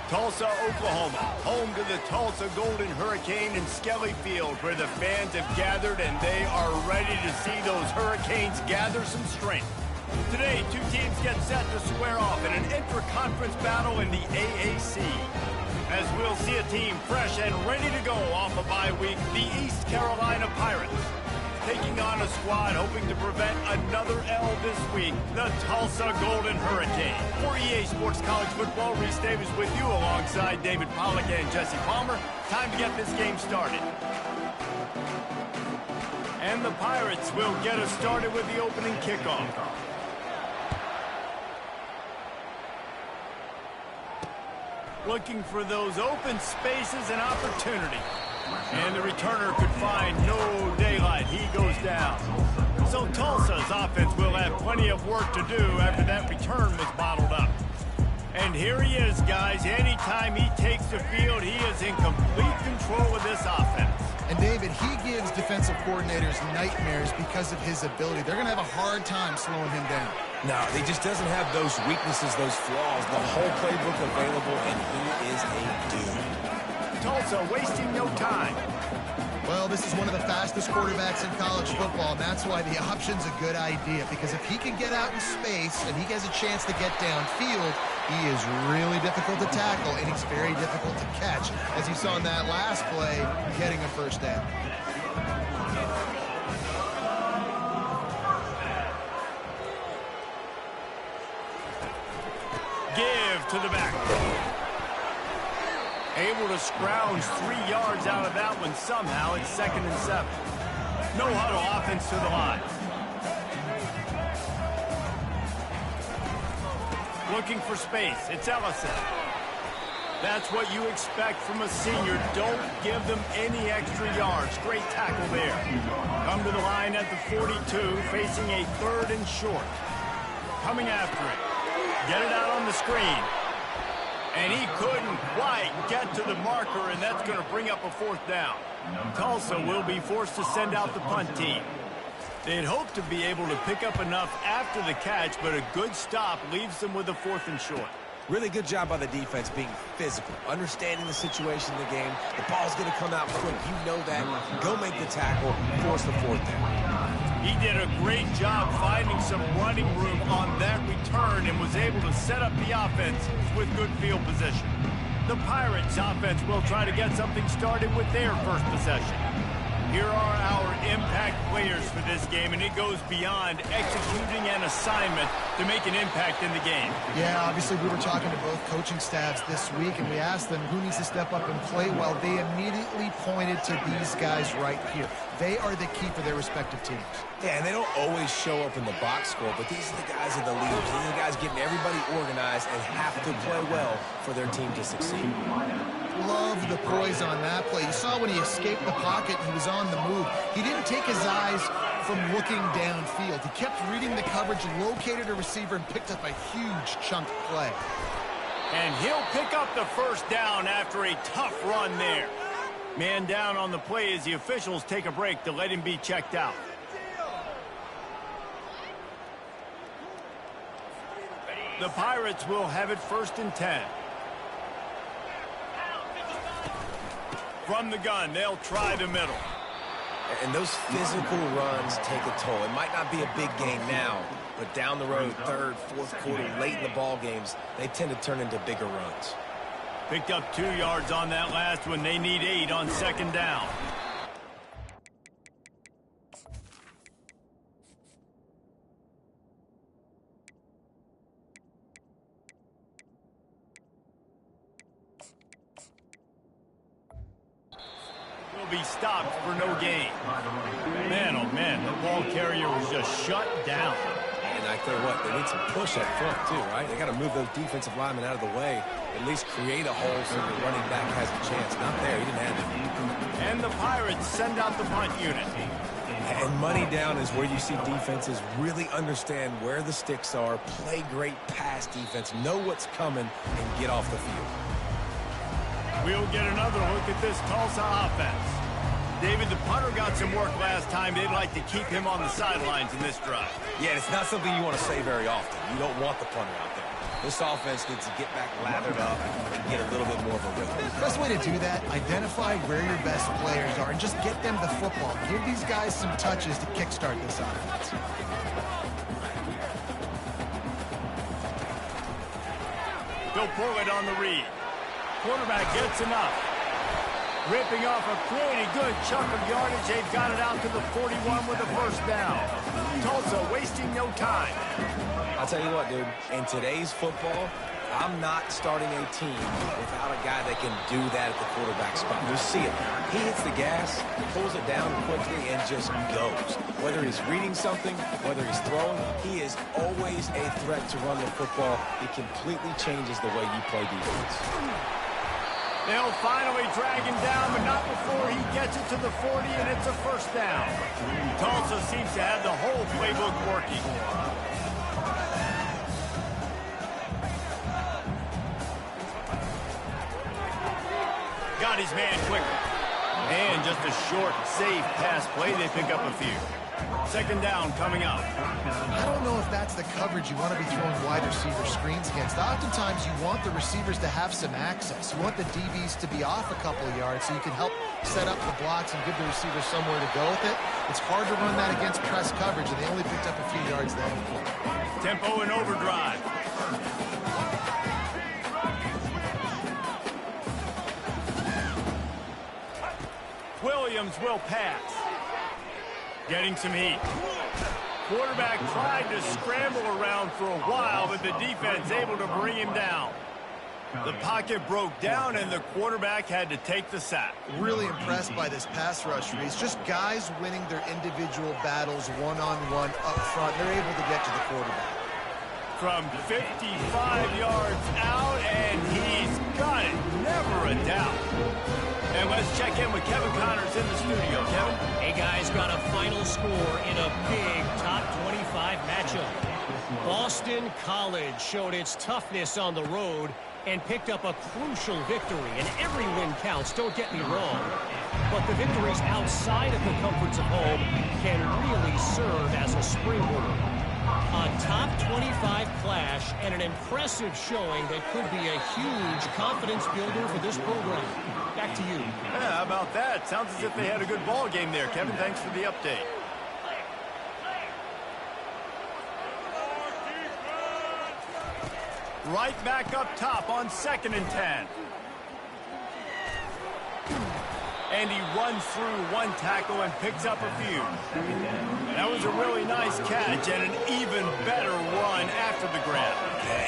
Tulsa, Oklahoma, home to the Tulsa Golden Hurricane in Skelly Field, where the fans have gathered and they are ready to see those Hurricanes gather some strength. Today, two teams get set to square off in an intra-conference battle in the AAC. As we'll see a team fresh and ready to go off a bye week, the East Carolina Pirates. Taking on a squad hoping to prevent another L this week, the Tulsa Golden Hurricane. For EA Sports College Football, Reese Davis with you alongside David Pollack and Jesse Palmer. Time to get this game started. And the Pirates will get us started with the opening kickoff. Looking for those open spaces and opportunity. And the returner could find no daylight. He goes down. So Tulsa's offense will have plenty of work to do after that return was bottled up. And here he is, guys. Anytime he takes the field, he is in complete control of this offense. And David, he gives defensive coordinators nightmares because of his ability. They're going to have a hard time slowing him down. No, he just doesn't have those weaknesses, those flaws, the whole playbook available, and he is a dude. Tulsa wasting no time. Well, this is one of the fastest quarterbacks in college football, and that's why the option's a good idea, because if he can get out in space and he has a chance to get downfield, he is really difficult to tackle, and he's very difficult to catch, as you saw in that last play, getting a first down. Give to the back. Able to scrounge 3 yards out of that one somehow. It's 2nd and 7. No huddle offense to the line. Looking for space. It's Ellison. That's what you expect from a senior. Don't give them any extra yards. Great tackle there. Come to the line at the 42, facing a 3rd and short. Coming after it. Get it out on the screen. And he couldn't quite get to the marker, and that's going to bring up a 4th down. Tulsa will be forced to send out the punt team. They'd hoped to be able to pick up enough after the catch, but a good stop leaves them with a 4th and short. Really good job by the defense being physical, understanding the situation in the game. The ball's going to come out quick. You know that. Go make the tackle, force the 4th down. He did a great job finding some running room on that return and was able to set up the offense with good field position. The Pirates offense will try to get something started with their first possession. Here are our impact players for this game, and it goes beyond executing an assignment to make an impact in the game. Yeah, obviously we were talking to both coaching staffs this week, and we asked them who needs to step up and play well. They immediately pointed to these guys right here. They are the key for their respective teams. Yeah, and they don't always show up in the box score, but these are the guys that are the leaders. These are the guys getting everybody organized and have to play well for their team to succeed. Love the poise on that play. You saw when he escaped the pocket, he was on the move. He didn't take his eyes from looking downfield. He kept reading the coverage, located a receiver, and picked up a huge chunk play. And he'll pick up the first down after a tough run there. Man down on the play as the officials take a break to let him be checked out. The Pirates will have it 1st and 10. From the gun, they'll try the middle. And those physical runs take a toll. It might not be a big gain now, but down the road, 3rd, 4th quarter, late in the ball games, they tend to turn into bigger runs. Picked up 2 yards on that last one. They need 8 on 2nd down. Will be stopped for no gain. Man, oh man, the ball carrier was just shut down. And I tell you what, they need some push up front too, right? They got to move those defensive linemen out of the way, at least create a hole so the running back has a chance. Not there, he didn't have it. And the Pirates send out the punt unit. And money down is where you see defenses really understand where the sticks are, play great pass defense, know what's coming, and get off the field. We'll get another look at this Tulsa offense. David, the punter got some work last time. They'd like to keep him on the sidelines in this drive. Yeah, it's not something you want to say very often. You don't want the punter out there. This offense needs to get back lathered up and get a little bit more of a rhythm. Best way to do that, identify where your best players are and just get them the football. Give these guys some touches to kickstart this offense. They'll pull it on the read. Quarterback gets enough. Ripping off a pretty good chunk of yardage. They've got it out to the 41 with a first down. Tulsa wasting no time. I'll tell you what, dude. In today's football, I'm not starting a team without a guy that can do that at the quarterback spot. You see it. He hits the gas, pulls it down quickly, and just goes. Whether he's reading something, whether he's throwing, he is always a threat to run the football. It completely changes the way you play defense. They'll finally drag him down, but not before he gets it to the 40, and it's a first down. Tulsa seems to have the whole playbook working. Got his man quickly. And just a short, safe pass play. They pick up a few. Second down coming up. I don't know if that's the coverage you want to be throwing wide receiver screens against. Oftentimes, you want the receivers to have some access. You want the DBs to be off a couple of yards so you can help set up the blocks and give the receiver somewhere to go with it. It's hard to run that against press coverage, and they only picked up a few yards there. Tempo and overdrive. Williams will pass. Getting some heat. Quarterback tried to scramble around for a while, but the defense able to bring him down. The pocket broke down, and the quarterback had to take the sack. Really impressed by this pass rush, Reese. Just guys winning their individual battles one-on-one up front. They're able to get to the quarterback. From 55 yards out, and he's got it. Never a doubt. And let's check in with Kevin Connors in the studio. Kevin? Hey, guys, got a final score in a big top 25 matchup. Boston College showed its toughness on the road and picked up a crucial victory. And every win counts, don't get me wrong. But the victories outside of the comforts of home can really serve as a springboard. A top 25 clash and an impressive showing that could be a huge confidence builder for this program. Back to you. Yeah, how about that? Sounds as if they had a good ball game there. Kevin, thanks for the update. Right back up top on 2nd and 10. And he runs through one tackle and picks up a few. That was a really nice catch and an even better run after the grab.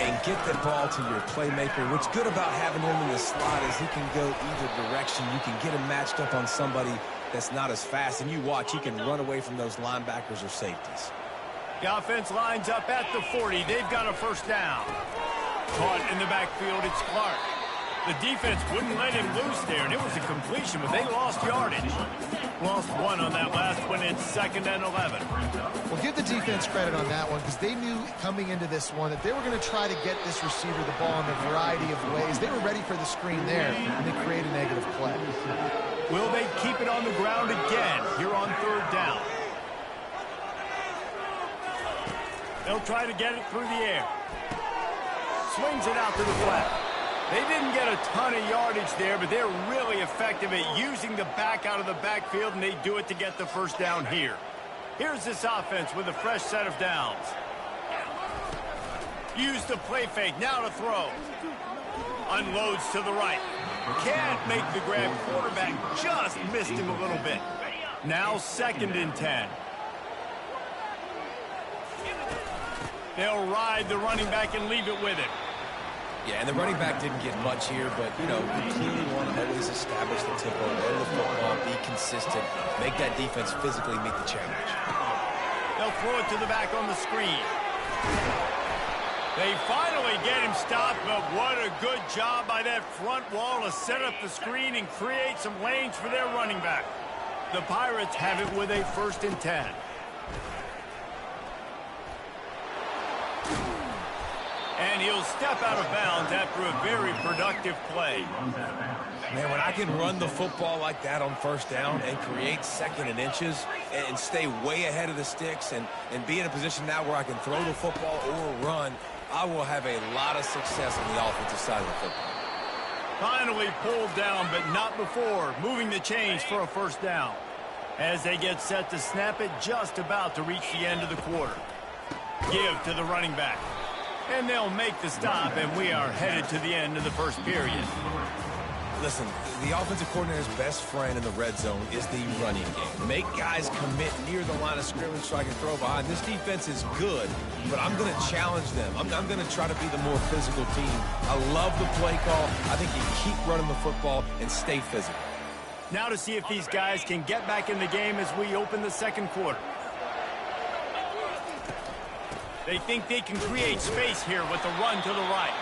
And get the ball to your playmaker. What's good about having him in the slot is he can go either direction. You can get him matched up on somebody that's not as fast. And you watch, he can run away from those linebackers or safeties. The offense lines up at the 40. They've got a first down. Caught in the backfield, it's Clark. The defense wouldn't let him loose there, and it was a completion, but they lost yardage. Lost one on that last one. It's 2nd and 11. Well, give the defense credit on that one because they knew coming into this one that they were going to try to get this receiver the ball in a variety of ways. They were ready for the screen there, and they create a negative play. Will they keep it on the ground again here on 3rd down? They'll try to get it through the air. Swings it out to the flat. They didn't get a ton of yardage there, but they're really effective at using the back out of the backfield, and they do it to get the first down here. Here's this offense with a fresh set of downs. Use the play fake, now to throw. Unloads to the right. Can't make the grab. Quarterback just missed him a little bit. Now 2nd and 10. They'll ride the running back and leave it with him. Yeah, and the running back didn't get much here, but, you know, you clearly want to always establish the tempo, run the football, be consistent, make that defense physically meet the challenge. They'll throw it to the back on the screen. They finally get him stopped, but what a good job by that front wall to set up the screen and create some lanes for their running back. The Pirates have it with a 1st and 10. And he'll step out of bounds after a very productive play. Man, when I can run the football like that on first down and create second and inches and stay way ahead of the sticks and be in a position now where I can throw the football or run, I will have a lot of success on the offensive side of the football. Finally pulled down, but not before moving the chains for a first down. As they get set to snap it, just about to reach the end of the quarter. Give to the running back. And they'll make the stop, and we are headed to the end of the first period. Listen, the offensive coordinator's best friend in the red zone is the running game. Make guys commit near the line of scrimmage so I can throw behind. This defense is good, but I'm going to challenge them. I'm going to try to be the more physical team. I love the play call. I think you keep running the football and stay physical. Now to see if these guys can get back in the game as we open the second quarter. They think they can create space here with a run to the right.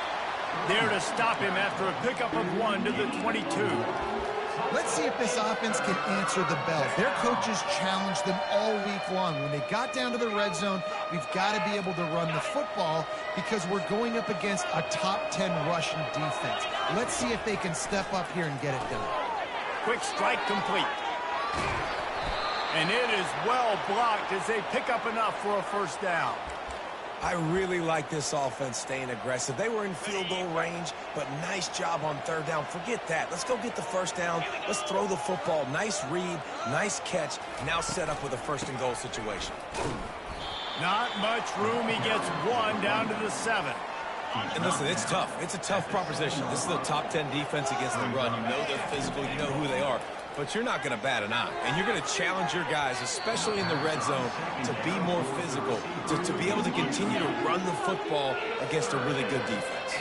There to stop him after a pickup of 1 to the 22. Let's see if this offense can answer the bell. Their coaches challenged them all week long. When they got down to the red zone, we've got to be able to run the football because we're going up against a top 10 Russian defense. Let's see if they can step up here and get it done. Quick strike complete. And it is well blocked as they pick up enough for a first down. I really like this offense staying aggressive. They were in field goal range, but nice job on third down. Forget that. Let's go get the first down. Let's throw the football. Nice read, nice catch. Now set up with a first and goal situation. Not much room. He gets 1 down to the 7. And listen, it's tough. It's a tough proposition. This is the top 10 defense against the run. You know they're physical. You know who they are. But you're not going to bat an eye. And you're going to challenge your guys, especially in the red zone, to be more physical, to be able to continue to run the football against a really good defense.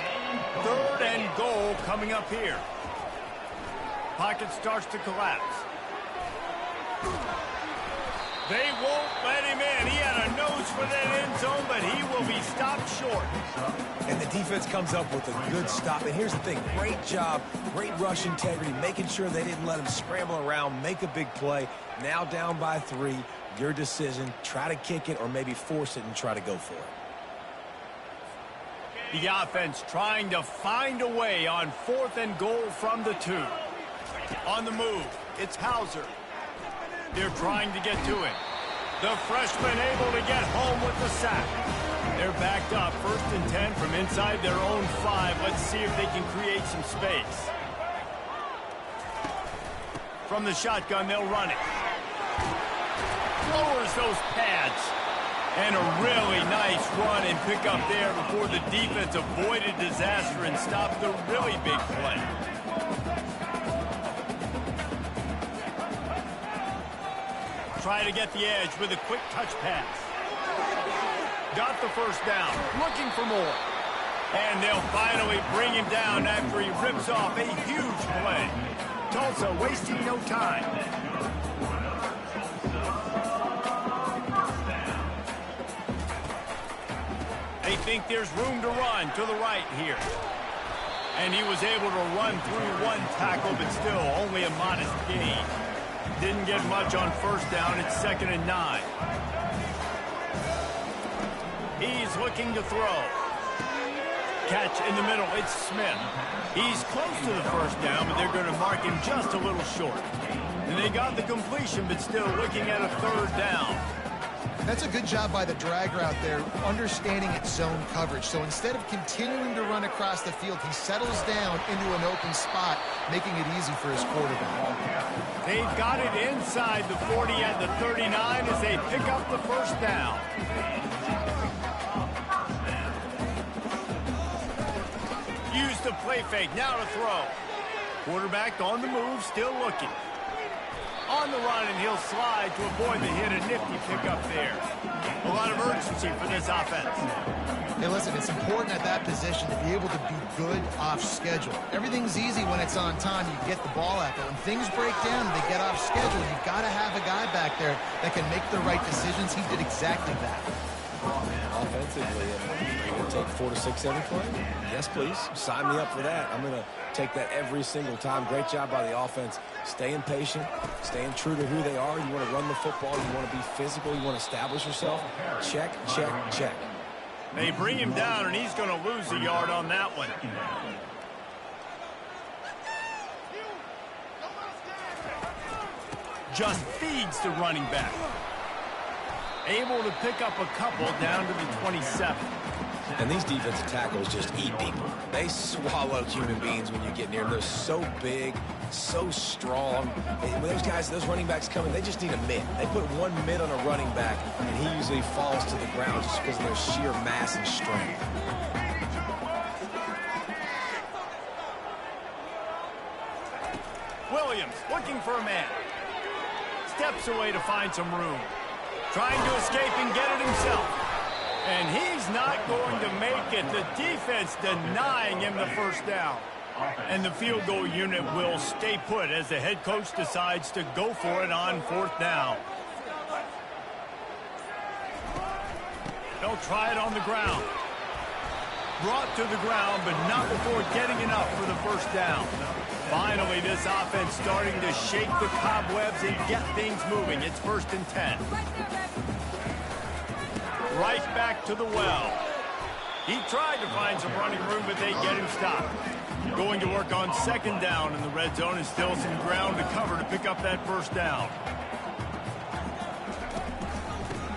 3rd and goal coming up here. Pocket starts to collapse. They won't let him in. He had a nose for that end zone, but he will be stopped short. And the defense comes up with a good stop. And here's the thing, great job, great rush integrity, making sure they didn't let him scramble around, make a big play. Now down by 3, your decision, try to kick it or maybe force it and try to go for it. The offense trying to find a way on 4th and goal from the 2. On the move, it's Hauser. They're trying to get to him. The freshman able to get home with the sack. They're backed up 1st and 10 from inside their own 5. Let's see if they can create some space. From the shotgun, they'll run it. Lowers those pads. And a really nice run and pick up there before the defense avoided disaster and stopped the really big play. Try to get the edge with a quick touch pass. Got the first down, looking for more. And they'll finally bring him down after he rips off a huge play. Tulsa wasting no time. They think there's room to run to the right here. And he was able to run through 1 tackle, but still only a modest gain. Didn't get much on first down. It's 2nd and 9. He's looking to throw. Catch in the middle. It's Smith. He's close to the first down, but they're going to mark him just a little short. And they got the completion, but still looking at a 3rd down. That's a good job by the drag route there, understanding its zone coverage. So instead of continuing to run across the field, he settles down into an open spot, making it easy for his quarterback. They've got it inside the 40 at the 39 as they pick up the first down. Use the play fake, now to throw. Quarterback on the move, still looking. On the run, and he'll slide to avoid the hit. A nifty pickup there. A lot of urgency for this offense. Hey, listen, it's important at that position to be able to be good off schedule. Everything's easy when it's on time. You get the ball out, but when things break down and they get off schedule, you've got to have a guy back there that can make the right decisions. He did exactly that. Offensively, you going to take 4 to 6 every play? Yes, please. Sign me up for that. I'm going to take that every single time. Great job by the offense. Staying patient, staying true to who they are. You want to run the football. You want to be physical. You want to establish yourself. Check, check, check. They bring him down, and he's going to lose a yard on that one. Just feeds the running back. Able to pick up a couple down to the 27. And these defensive tackles just eat people. They swallow human beings when you get near them. They're so big, so strong. And when those guys, those running backs come in, they just need a mid. They put one mid on a running back, and he usually falls to the ground just because of their sheer mass and strength. Williams looking for a man. Steps away to find some room. Trying to escape and get it himself. And he's not going to make it. The defense denying him the first down. And the field goal unit will stay put as the head coach decides to go for it on 4th down. They'll try it on the ground. Brought to the ground, but not before getting enough for the first down. Finally, this offense starting to shake the cobwebs and get things moving. It's 1st and 10. Right back to the well. He tried to find some running room, but they get him stopped. Going to work on 2nd down in the red zone, and still some ground to cover to pick up that first down.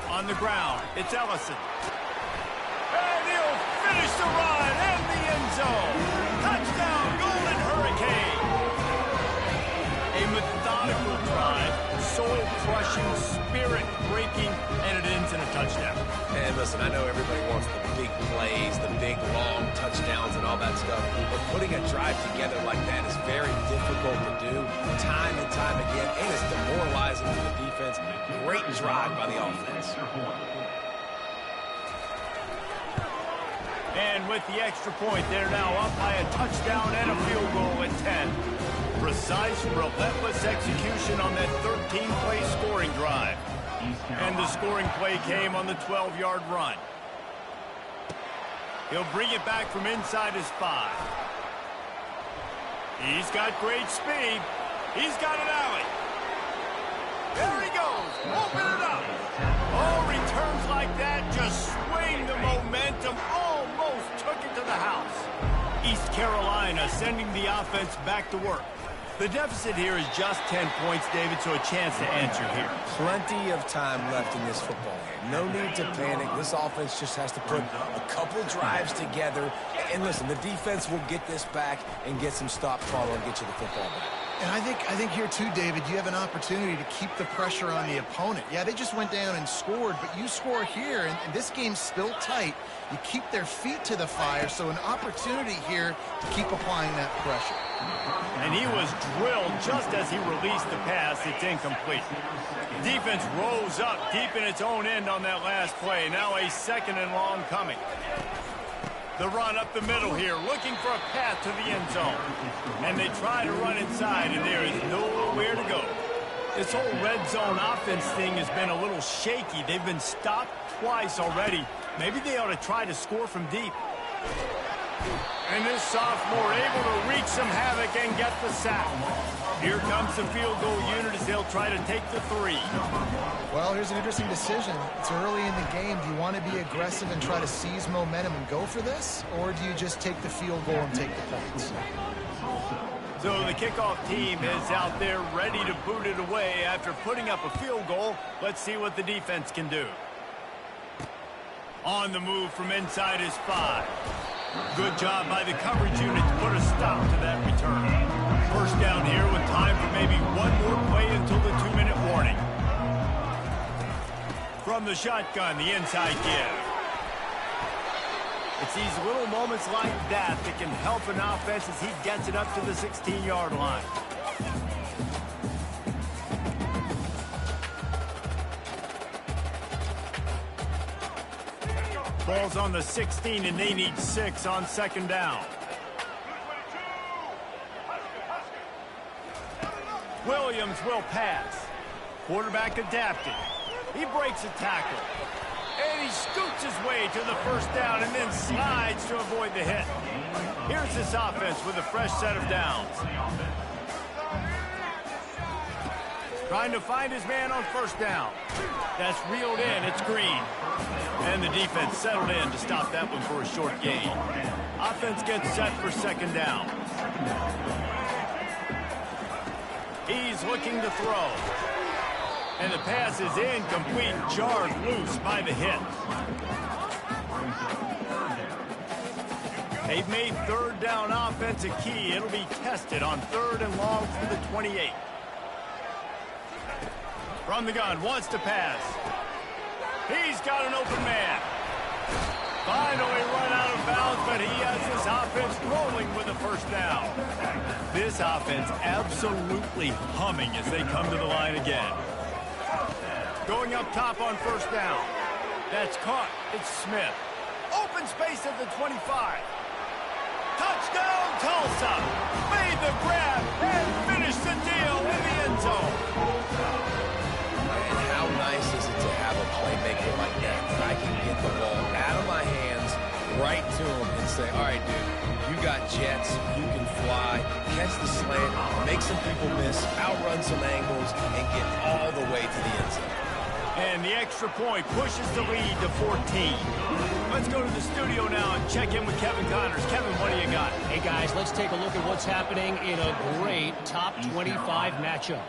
On the ground, it's Ellison. And he'll finish the run in the end zone. Touchdown, Golden Hurricane. A methodical drive, soul-crushing, spirit-breaking, and it ends in a touchdown. And listen, I know everybody wants the big plays, the big, long touchdowns and all that stuff, but putting a drive together like that is very difficult to do time and time again, and it's demoralizing to the defense. Great drive by the offense. And with the extra point, they're now up by a touchdown and a field goal at 10. Precise, relentless execution on that 13-play scoring drive. And the scoring play came on the 12-yard run. He'll bring it back from inside his 5. He's got great speed. He's got an alley. There he goes. Open it up. Oh, returns like that just swing the momentum. Almost took it to the house. East Carolina sending the offense back to work. The deficit here is just 10 points, David, so a chance to answer here. Plenty of time left in this football game. No need to panic. This offense just has to put a couple drives together. And listen, the defense will get this back and get some stop follow and get you the football back. And I think here too, David, you have an opportunity to keep the pressure on the opponent. Yeah, they just went down and scored, but you score here, and this game's still tight. You keep their feet to the fire, so an opportunity here to keep applying that pressure. And he was drilled just as he released the pass. It's incomplete. Defense rose up deep in its own end on that last play. Now a 2nd and long coming. The run up the middle here, looking for a path to the end zone. And they try to run inside, and there is nowhere to go. This whole red zone offense thing has been a little shaky. They've been stopped twice already. Maybe they ought to try to score from deep. And this sophomore able to wreak some havoc and get the sack. Here comes the field goal unit as they'll try to take the 3. Well, here's an interesting decision. It's early in the game. Do you want to be aggressive and try to seize momentum and go for this? Or do you just take the field goal and take the points? So the kickoff team is out there ready to boot it away after putting up a field goal. Let's see what the defense can do. On the move from inside his 5. Good job by the coverage unit to put a stop to that return. First down here with time for maybe one more play until the 2-minute warning. From the shotgun, the inside give. It's these little moments like that that can help an offense as he gets it up to the 16-yard line. Ball's on the 16, and they need 6 on 2nd down. Williams will pass. Quarterback adapted. He breaks a tackle. And he scoots his way to the first down and then slides to avoid the hit. Here's this offense with a fresh set of downs. Trying to find his man on first down. That's reeled in. It's Green. And the defense settled in to stop that one for a short gain. Offense gets set for second down. He's looking to throw. And the pass is incomplete, jarred loose by the hit. They've made third down offense a key. It'll be tested on 3rd and long for the 28. From the gun, wants to pass. He's got an open man. Finally run out of bounds, but he has his offense rolling with a first down. This offense absolutely humming as they come to the line again. Going up top on first down. That's caught. It's Smith. Open space at the 25. Touchdown, Tulsa. Made the grab and finished the deal in the end zone. And how nice is it to have a playmaker like that? I can get the ball out of my hands right to him and say, all right, dude, you got jets, you can fly, catch the slant, make some people miss, outrun some angles, and get all the way to the end zone. And the extra point pushes the lead to 14. Let's go to the studio now and check in with Kevin Connors. Kevin, what do you got? Hey, guys, let's take a look at what's happening in a great top 25 matchup.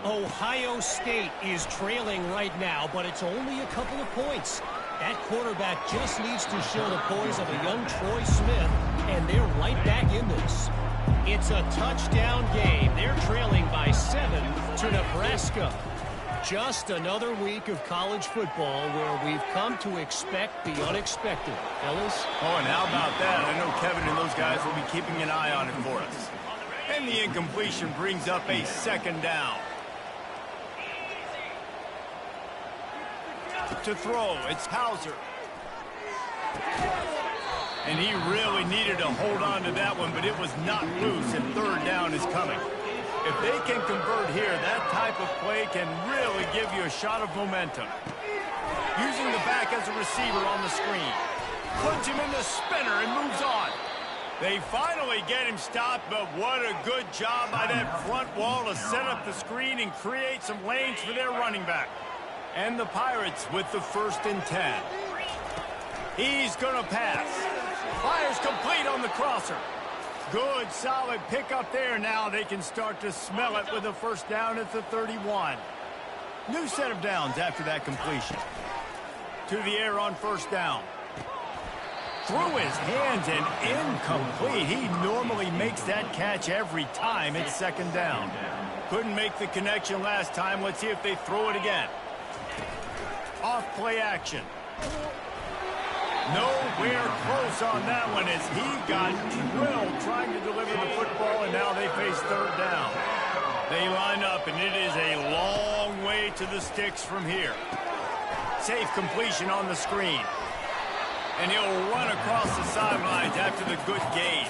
Ohio State is trailing right now, but it's only a couple of points. That quarterback just needs to show the poise of a young Troy Smith, and they're right back in this. It's a touchdown game. They're trailing by 7 to Nebraska. Just another week of college football where we've come to expect the unexpected. Ellis? Oh, and how about that? I know Kevin and those guys will be keeping an eye on it for us. And the incompletion brings up a second down. To throw, it's Hauser. And he really needed to hold on to that one, but it was not loose, and third down is coming. If they can convert here, that type of play can really give you a shot of momentum. Using the back as a receiver on the screen. Puts him in the spinner and moves on. They finally get him stopped, but what a good job by that front wall to set up the screen and create some lanes for their running back. And the Pirates with the 1st and 10. He's going to pass. Fires complete on the crosser. Good, solid pickup there. Now they can start to smell it with a first down at the 31. New set of downs after that completion. To the air on first down. Through his hands and incomplete. He normally makes that catch every time. It's second down. Couldn't make the connection last time. Let's see if they throw it again. Off play action. Nowhere close on that one as he got drilled trying to deliver the football, and now they face third down. They line up, and it is a long way to the sticks from here. Safe completion on the screen. And he'll run across the sidelines after the good gain.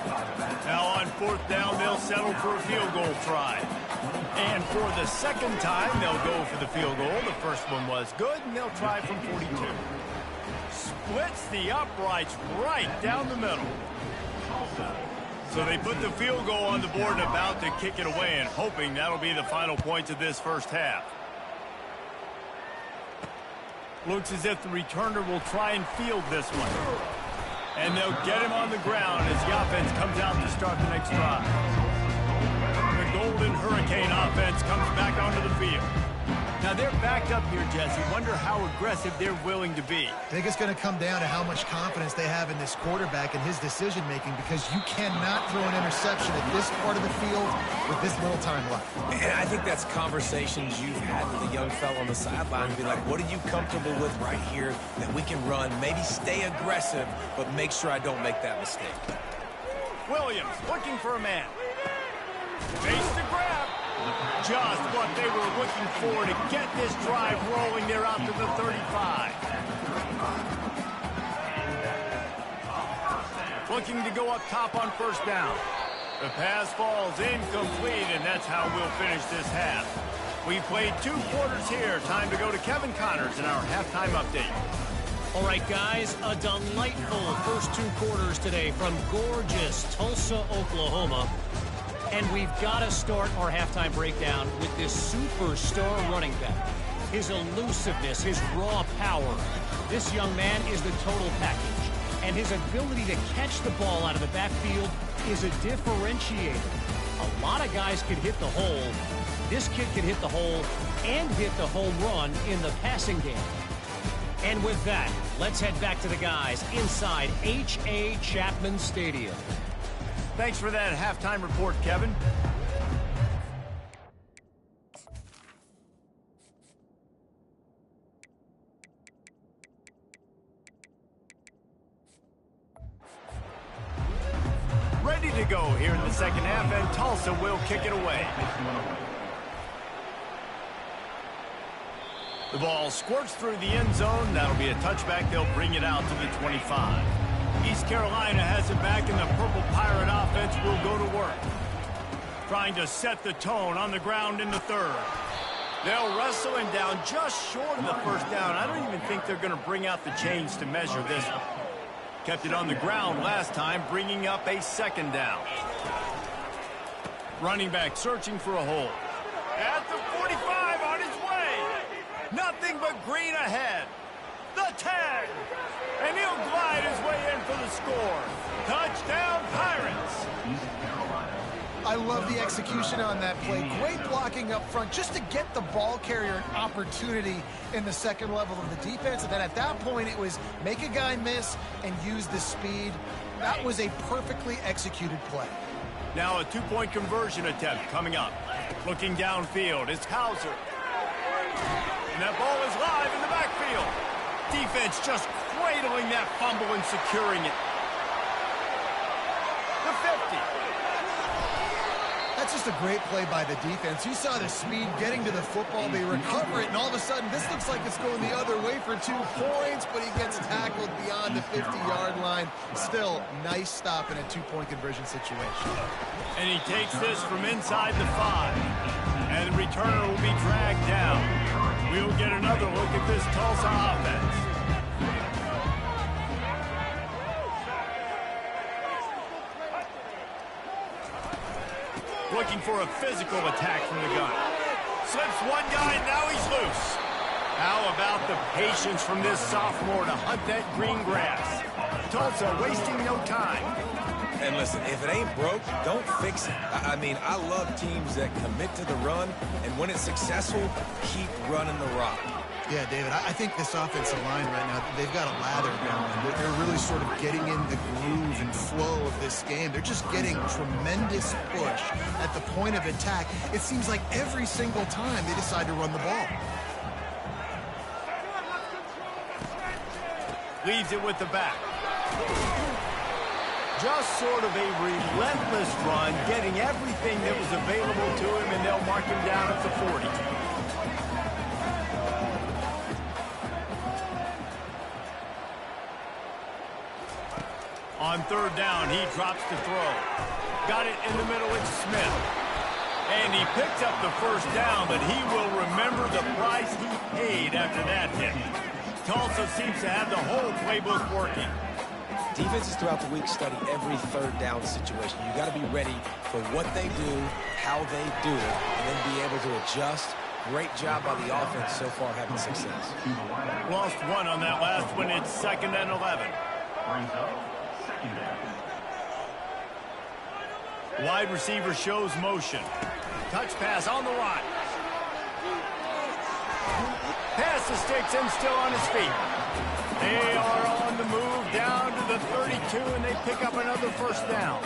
Now on fourth down, they'll settle for a field goal try. And for the second time, they'll go for the field goal. The first one was good, and they'll try from 42. Splits the uprights right down the middle. So they put the field goal on the board and about to kick it away, and hoping that'll be the final points of this first half. Looks as if the returner will try and field this one. And they'll get him on the ground as the offense comes out to start the next drive. The Golden Hurricane offense comes back onto the field. Now they're backed up here, Jesse. Wonder how aggressive they're willing to be. I think it's going to come down to how much confidence they have in this quarterback and his decision-making, because you cannot throw an interception at this part of the field with this little time left. And I think that's conversations you've had with a young fellow on the sideline. Be like, what are you comfortable with right here that we can run? Maybe stay aggressive, but make sure I don't make that mistake. Williams looking for a man. Face the grab. Just what they were looking for to get this drive rolling. They're out to the 35. Looking to go up top on first down. The pass falls incomplete, and that's how we'll finish this half. We played 2 quarters here. Time to go to Kevin Connors in our halftime update. All right, guys, a delightful first 2 quarters today from gorgeous Tulsa, Oklahoma. And we've got to start our halftime breakdown with this superstar running back. his elusiveness, his raw power. This young man is the total package. And his ability to catch the ball out of the backfield is a differentiator. A lot of guys could hit the hole. This kid can hit the hole and hit the home run in the passing game. And with that, let's head back to the guys inside H.A. Chapman Stadium. Thanks for that halftime report, Kevin. Ready to go here in the second half, and Tulsa will kick it away. The ball squirts through the end zone. That'll be a touchback. They'll bring it out to the 25. East Carolina has it back, and the Purple Pirate offense will go to work, trying to set the tone on the ground in the third. They'll wrestle him down just short of the first down. I don't even think they're going to bring out the chains to measure this one. Kept it on the ground last time, bringing up a second down. Running back searching for a hole. At the 45, on his way. Nothing but green ahead. The tag. And he'll glide his way in for the score. Touchdown, Pirates. I love the execution on that play. Great blocking up front just to get the ball carrier an opportunity in the second level of the defense. And then at that point, it was make a guy miss and use the speed. That was a perfectly executed play. Now a two-point conversion attempt coming up. Looking downfield, it's Hauser. And that ball is live in the backfield. Defense just cradling that fumble and securing it. The 50. That's just a great play by the defense. You saw the speed getting to the football. They recover it, and all of a sudden, this looks like it's going the other way for 2 points, but he gets tackled beyond the 50-yard line. Still, nice stop in a two-point conversion situation. And he takes this from inside the 5. And the returner will be dragged down. We'll get another look at this Tulsa offense. Looking for a physical attack from the gun. Slips one guy, and now he's loose. How about the patience from this sophomore to hunt that green grass? Tulsa wasting no time. And listen, if it ain't broke, don't fix it. I mean, I love teams that commit to the run, and when it's successful, keep running the rock. Yeah, David, I think this offensive line right now, they've got a lather going. They're really sort of getting in the groove and flow of this game. They're just getting tremendous push at the point of attack. It seems like every single time they decide to run the ball. Leaves it with the back. Just sort of a relentless run, getting everything that was available to him, and they'll mark him down at the 40. On third down, he drops to throw. Got it in the middle, it's Smith. And he picked up the first down, but he will remember the price he paid after that hit. Tulsa seems to have the whole playbook working. Defenses throughout the week study every third down situation. You got to be ready for what they do, how they do it, and then be able to adjust. Great job by the offense so far having success. Lost one on that last one. It's 2nd and 11. Wide receiver shows motion. Touch pass on the line. Pass the sticks and still on his feet. They are on the move down to the 32, and they pick up another first down.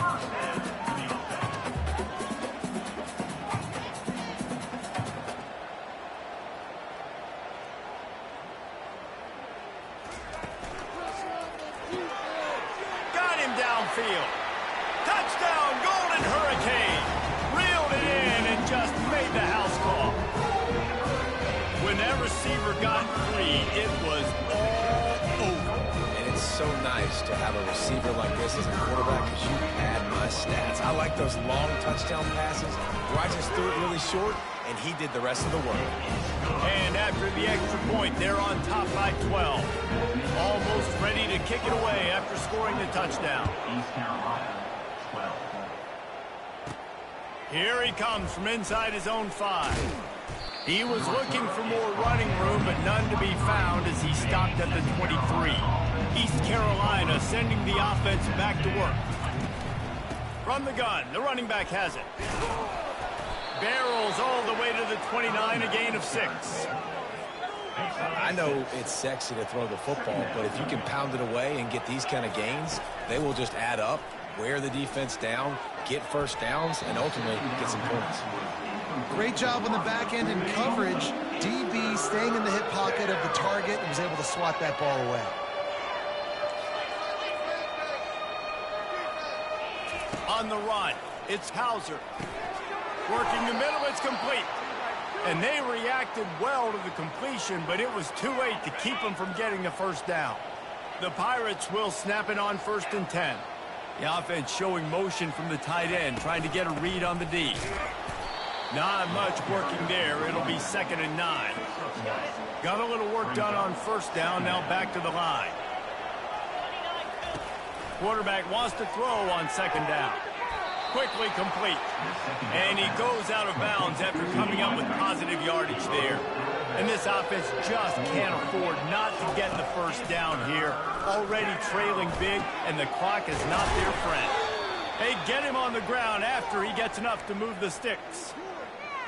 Got him downfield. Touchdown, Golden Hurricane. Reeled it in and just made the house call. When that receiver got free, it was all over. And it's so nice to have a receiver like this as a quarterback because you had my stats. I like those long touchdown passes where I just threw it really short and he did the rest of the work. And after the extra point, they're on top by 12. Almost ready to kick it away after scoring the touchdown. East Carolina, 12. Here he comes from inside his own 5. He was looking for more running room, but none to be found as he stopped at the 23. East Carolina sending the offense back to work. From the gun, the running back has it. Barrels all the way to the 29, a gain of 6. I know it's sexy to throw the football, but if you can pound it away and get these kind of gains, they will just add up, wear the defense down, get first downs, and ultimately get some points. Great job on the back end in coverage. DB staying in the hip pocket of the target and was able to swat that ball away. On the run, it's Hauser. Working the middle, it's complete. And they reacted well to the completion, but it was too late to keep them from getting the first down. The Pirates will snap it on 1st and 10. The offense showing motion from the tight end, trying to get a read on the D. Not much working there. It'll be 2nd and 9. Got a little work done on 1st down, now back to the line. Quarterback wants to throw on 2nd down. Quickly complete. And he goes out of bounds after coming up with positive yardage there. And this offense just can't afford not to get the first down here. Already trailing big, and the clock is not their friend. They get him on the ground after he gets enough to move the sticks.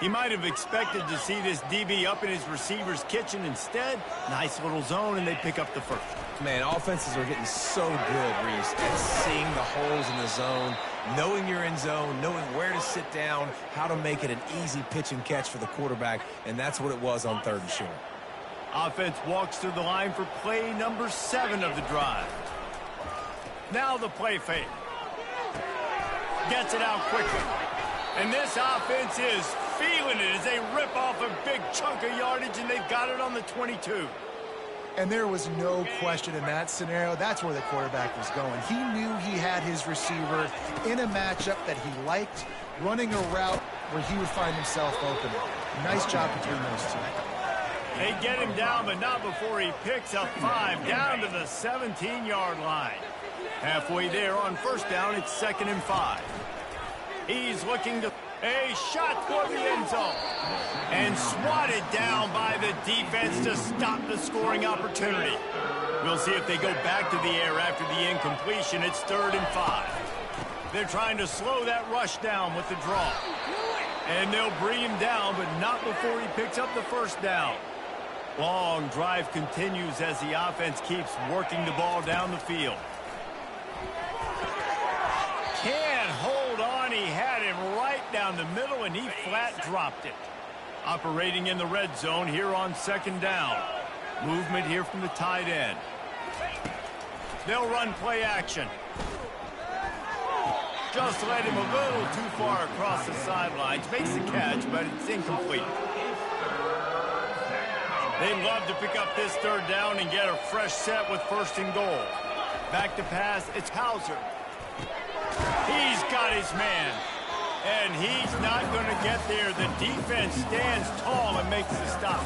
He might have expected to see this DB up in his receiver's kitchen. Instead, nice little zone, and they pick up the first. Man, offenses are getting so good, Reese, at seeing the holes in the zone, knowing you're in zone, knowing where to sit down, how to make it an easy pitch and catch for the quarterback, and that's what it was on 3rd and short. Offense walks through the line for play number 7 of the drive. Now the play fake. Gets it out quickly. And this offense is feeling it as they rip off a big chunk of yardage, and they've got it on the 22. And there was no question in that scenario. That's where the quarterback was going. He knew he had his receiver in a matchup that he liked, running a route where he would find himself open. Nice job between those two. They get him down, but not before he picks up 5 down to the 17-yard line. Halfway there on 1st down, it's 2nd and 5. He's looking to a shot for the end zone. And swatted down by the defense to stop the scoring opportunity. We'll see if they go back to the air after the incompletion. It's 3rd and 5. They're trying to slow that rush down with the draw. And they'll bring him down, but not before he picks up the first down. Long drive continues as the offense keeps working the ball down the field. Can't hold on. He had him right down the middle, and he flat dropped it. Operating in the red zone here on 2nd down. Movement here from the tight end. They'll run play action. Just led him a little too far across the sidelines. Makes the catch, but it's incomplete. They'd love to pick up this 3rd down and get a fresh set with 1st and goal. Back to pass, it's Hauser. He's got his man. And he's not going to get there. The defense stands tall and makes the stop.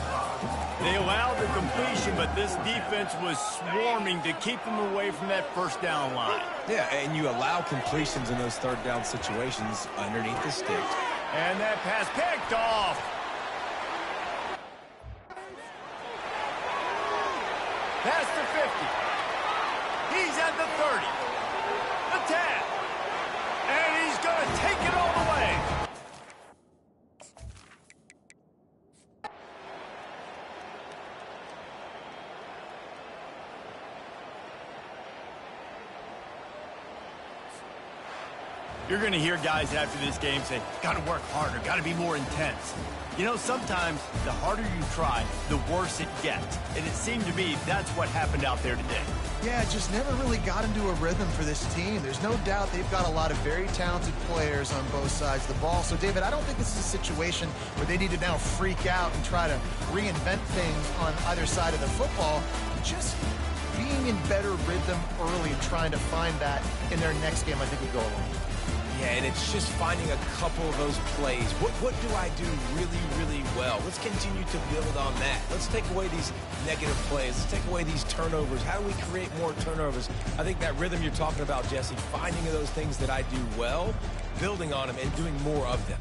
They allowed the completion, but this defense was swarming to keep them away from that 1st down line. Yeah, and you allow completions in those 3rd down situations underneath the sticks. And that pass picked off. Past the 50. He's at the 30. The 10. And he's going to take it all the way. You're going to hear guys after this game say, got to work harder, got to be more intense. You know, sometimes the harder you try, the worse it gets. And it seemed to me that's what happened out there today. Yeah, just never really got into a rhythm for this team. There's no doubt they've got a lot of very talented players on both sides of the ball. So, David, I don't think this is a situation where they need to now freak out and try to reinvent things on either side of the football. Just being in better rhythm early and trying to find that in their next game, I think would go a long way. Yeah, and it's just finding a couple of those plays. What do I do really, really well? Let's continue to build on that. Let's take away these negative plays. Let's take away these turnovers. How do we create more turnovers? I think that rhythm you're talking about, Jesse, finding those things that I do well, building on them, and doing more of them.